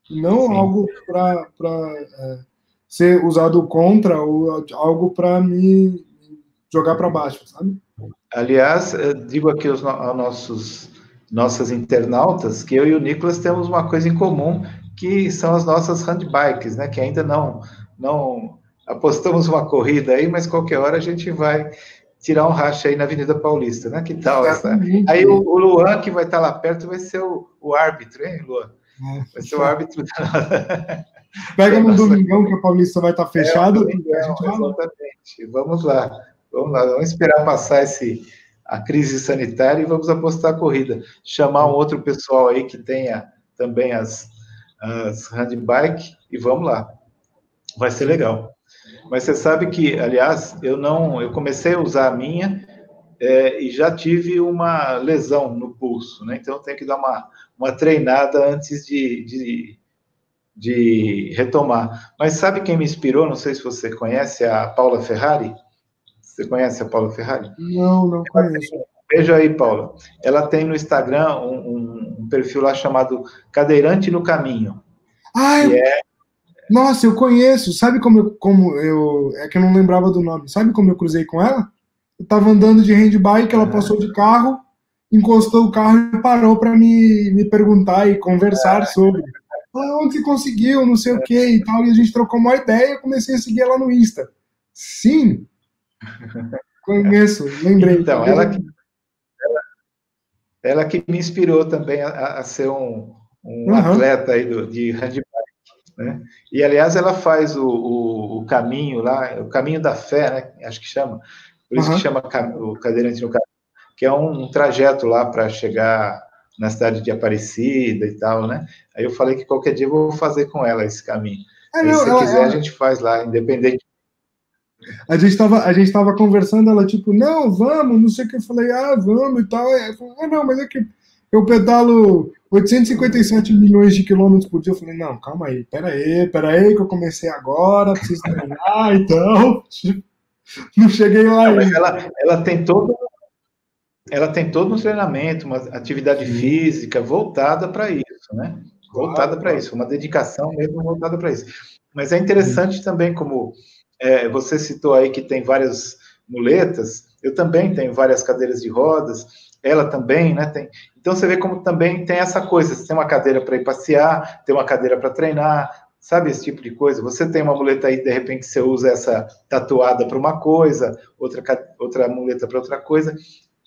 e não algo para ser usado contra ou algo para me jogar para baixo, sabe? Aliás, digo aqui aos nossas internautas que eu e o Nicolas temos uma coisa em comum, que são as nossas handbikes, né? Que ainda não apostamos uma corrida aí, mas qualquer hora a gente vai tirar um racha aí na Avenida Paulista, né? Que tal essa? Aí o Luan, que vai estar lá perto, vai ser o árbitro, hein, Luan? Vai ser o árbitro da... Pega no domingão que a Paulista vai estar fechado. Exatamente. Vamos lá. Vamos esperar passar a crise sanitária e vamos apostar a corrida. Chamar um outro pessoal aí que tenha também as handbike e vamos lá. Vai ser legal. Mas você sabe que, aliás, eu comecei a usar a minha e já tive uma lesão no pulso, né? Então eu tenho que dar uma treinada antes de retomar. Mas sabe quem me inspirou? Não sei se você conhece a Paula Ferrari. Você conhece a Paula Ferrari? Não conheço. Veja aí, Paula. Ela tem no Instagram um perfil lá chamado Cadeirante no Caminho. Nossa, eu conheço. Sabe como eu... É que eu não lembrava do nome. Sabe como eu cruzei com ela? Eu tava andando de handbike, ela passou de carro, encostou o carro e parou para me perguntar e conversar sobre. Onde você conseguiu, não sei o que e tal. E a gente trocou uma ideia e comecei a seguir ela no Insta. Sim, conheço, lembrei. Então, ela que me inspirou também a ser um atleta aí de handbike, né? E, aliás, ela faz o caminho lá, o caminho da fé, né? Acho que chama. Por isso que chama o Cadeirante no Caminho, que é um trajeto lá para chegar na cidade de Aparecida e tal, né? Aí eu falei que qualquer dia eu vou fazer com ela esse caminho. Aí, se quiser, a gente faz lá, independente. A gente tava conversando, ela tipo, não, vamos, não sei o que. Eu falei, vamos e tal. Ela falou, não, mas é que eu pedalo 857 milhões de quilômetros por dia. Eu falei, não, calma aí, peraí, que eu comecei agora, preciso treinar, então. Não cheguei lá ainda. Mas ela tem todo um treinamento, uma atividade física voltada para isso, né? Voltada para isso, uma dedicação mesmo voltada para isso. Mas é interessante também, como você citou aí que tem várias muletas, eu também tenho várias cadeiras de rodas, ela também, né? Então você vê como também tem essa coisa, você tem uma cadeira para ir passear, tem uma cadeira para treinar, sabe, esse tipo de coisa. Você tem uma muleta aí, de repente você usa essa tatuada para uma coisa, outra muleta para outra coisa.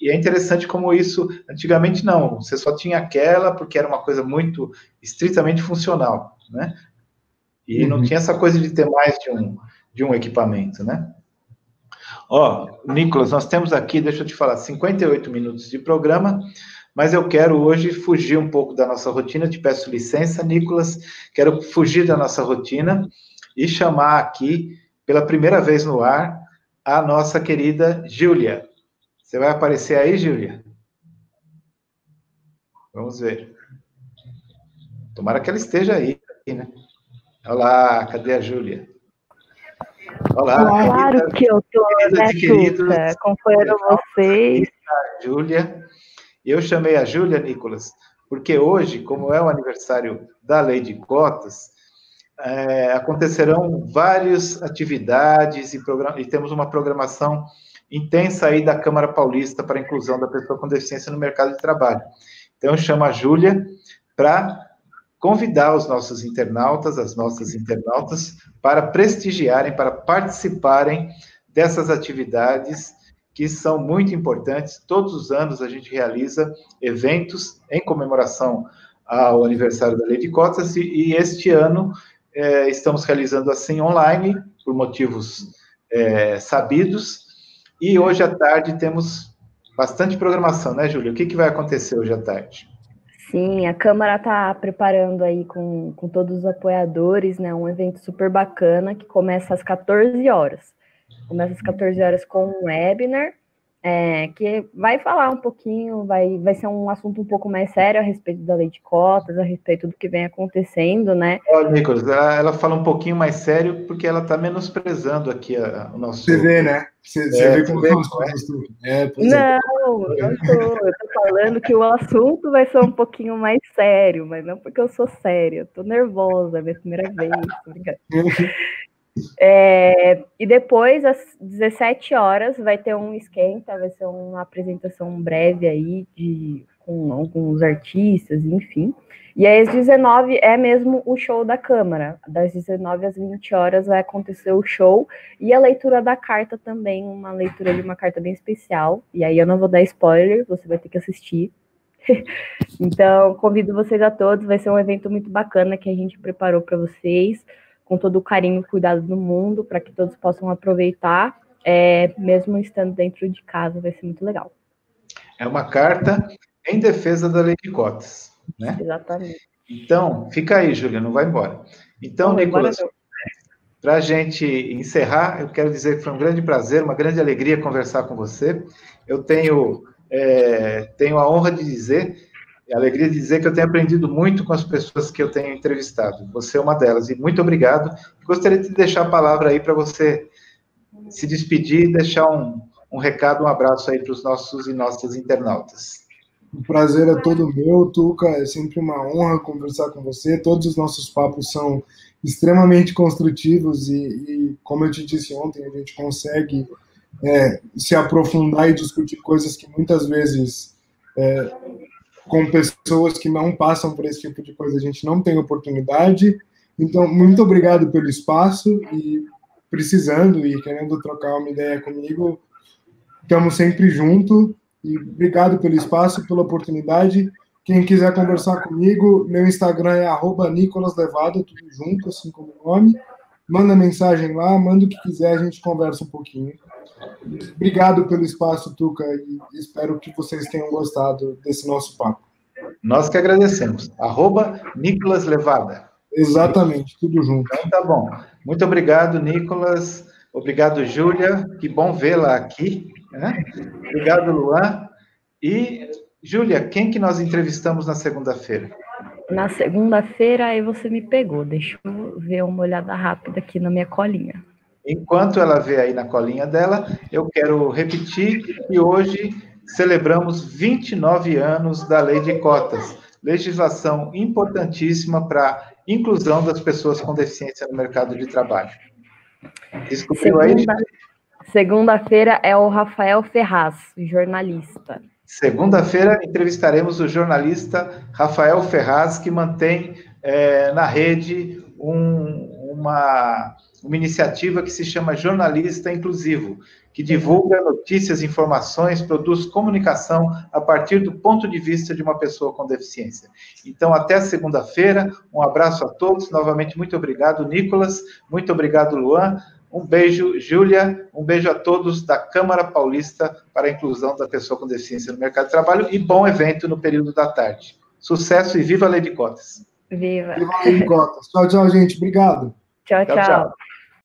E é interessante como isso, antigamente não, você só tinha aquela porque era uma coisa muito estritamente funcional, né? E não tinha essa coisa de ter mais de um equipamento, né? Nicolas, nós temos aqui, deixa eu te falar, 58 minutos de programa, mas eu quero hoje fugir um pouco da nossa rotina, te peço licença, Nicolas, quero fugir da nossa rotina e chamar aqui, pela primeira vez no ar, a nossa querida Júlia. Você vai aparecer aí, Júlia? Vamos ver. Tomara que ela esteja aí, né? Olá, cadê a Júlia? Olá, claro que eu tô, né, Tuca? Acompanhando vocês. Júlia. Eu chamei a Júlia, Nicolas, porque hoje, como é o aniversário da Lei de Cotas, acontecerão várias atividades e temos uma programação intensa aí da Câmara Paulista para a inclusão da pessoa com deficiência no mercado de trabalho. Então, eu chamo a Júlia para convidar os nossos internautas, as nossas internautas, para prestigiarem, para participarem dessas atividades que são muito importantes. Todos os anos a gente realiza eventos em comemoração ao aniversário da Lei de Cotas e este ano estamos realizando assim online, por motivos sabidos, e hoje à tarde temos Bastante programação, né, Júlia? O que vai acontecer hoje à tarde? Sim, a Câmara está preparando aí com todos os apoiadores, né, um evento super bacana que começa às 14 horas. Começa às 14 horas com um webinar, que vai falar um pouquinho, vai ser um assunto um pouco mais sério a respeito da lei de cotas, a respeito do que vem acontecendo, né? Olha, Nicolas, ela fala um pouquinho mais sério porque ela está menosprezando aqui o nosso... Você vê, né? Você vê como são as coisas. Não estou. Eu estou falando que o assunto vai ser um pouquinho mais sério, mas não porque eu sou séria. Eu estou nervosa, é minha primeira vez. E depois, às 17 horas, vai ter um esquenta, vai ser uma apresentação breve aí com alguns artistas, enfim. E aí, às 19 é mesmo o show da Câmara. Das 19 às 20 horas vai acontecer o show e a leitura da carta também, uma leitura de uma carta bem especial. E aí eu não vou dar spoiler, você vai ter que assistir. Então, convido vocês a todos, vai ser um evento muito bacana que a gente preparou para vocês, com todo o carinho e cuidado do mundo, para que todos possam aproveitar, mesmo estando dentro de casa, vai ser muito legal. É uma carta em defesa da lei de cotas, né? Exatamente. Então, fica aí, Júlia, não vai embora. Então, Nicolas, para a gente encerrar, eu quero dizer que foi um grande prazer, uma grande alegria conversar com você. Eu tenho a honra de dizer, a alegria de dizer que eu tenho aprendido muito com as pessoas que eu tenho entrevistado. Você é uma delas, e muito obrigado. Gostaria de deixar a palavra aí para você se despedir e deixar um recado, um abraço aí para os nossos e nossas internautas. O prazer é todo meu, Tuca, é sempre uma honra conversar com você, todos os nossos papos são extremamente construtivos e como eu te disse ontem, a gente consegue se aprofundar e discutir coisas que muitas vezes com pessoas que não passam por esse tipo de coisa a gente não tem oportunidade. Então, muito obrigado pelo espaço e precisando e querendo trocar uma ideia comigo, estamos sempre juntos. E obrigado pelo espaço, pela oportunidade. Quem quiser conversar comigo, meu Instagram é @NicolasLevada, tudo junto, assim como o nome. Manda mensagem lá, manda o que quiser, a gente conversa um pouquinho. Obrigado pelo espaço, Tuca, e espero que vocês tenham gostado desse nosso papo. Nós que agradecemos. @NicolasLevada. Exatamente, tudo junto. Então, tá bom. Muito obrigado, Nicolas. Obrigado, Júlia. Que bom vê-la aqui. Né? Obrigado, Luan. E, Júlia, quem que nós entrevistamos na segunda-feira? Na segunda-feira, aí você me pegou. Deixa eu ver uma olhada rápida aqui na minha colinha. Enquanto ela vê aí na colinha dela, eu quero repetir que hoje celebramos 29 anos da Lei de Cotas, legislação importantíssima para a inclusão das pessoas com deficiência no mercado de trabalho. Descobriu aí? Segunda-feira é o Rafael Ferraz, jornalista. Segunda-feira entrevistaremos o jornalista Rafael Ferraz, que mantém na rede uma iniciativa que se chama Jornalista Inclusivo, que divulga notícias, informações, produz comunicação a partir do ponto de vista de uma pessoa com deficiência. Então, até segunda-feira, um abraço a todos, novamente muito obrigado, Nicolas, muito obrigado, Luan, um beijo, Júlia, um beijo a todos da Câmara Paulista para a inclusão da pessoa com deficiência no mercado de trabalho e bom evento no período da tarde. Sucesso e viva a Lei de Cotas. Viva. Viva a Lei de Cotas. Tchau, tchau, gente. Obrigado. Tchau, tchau.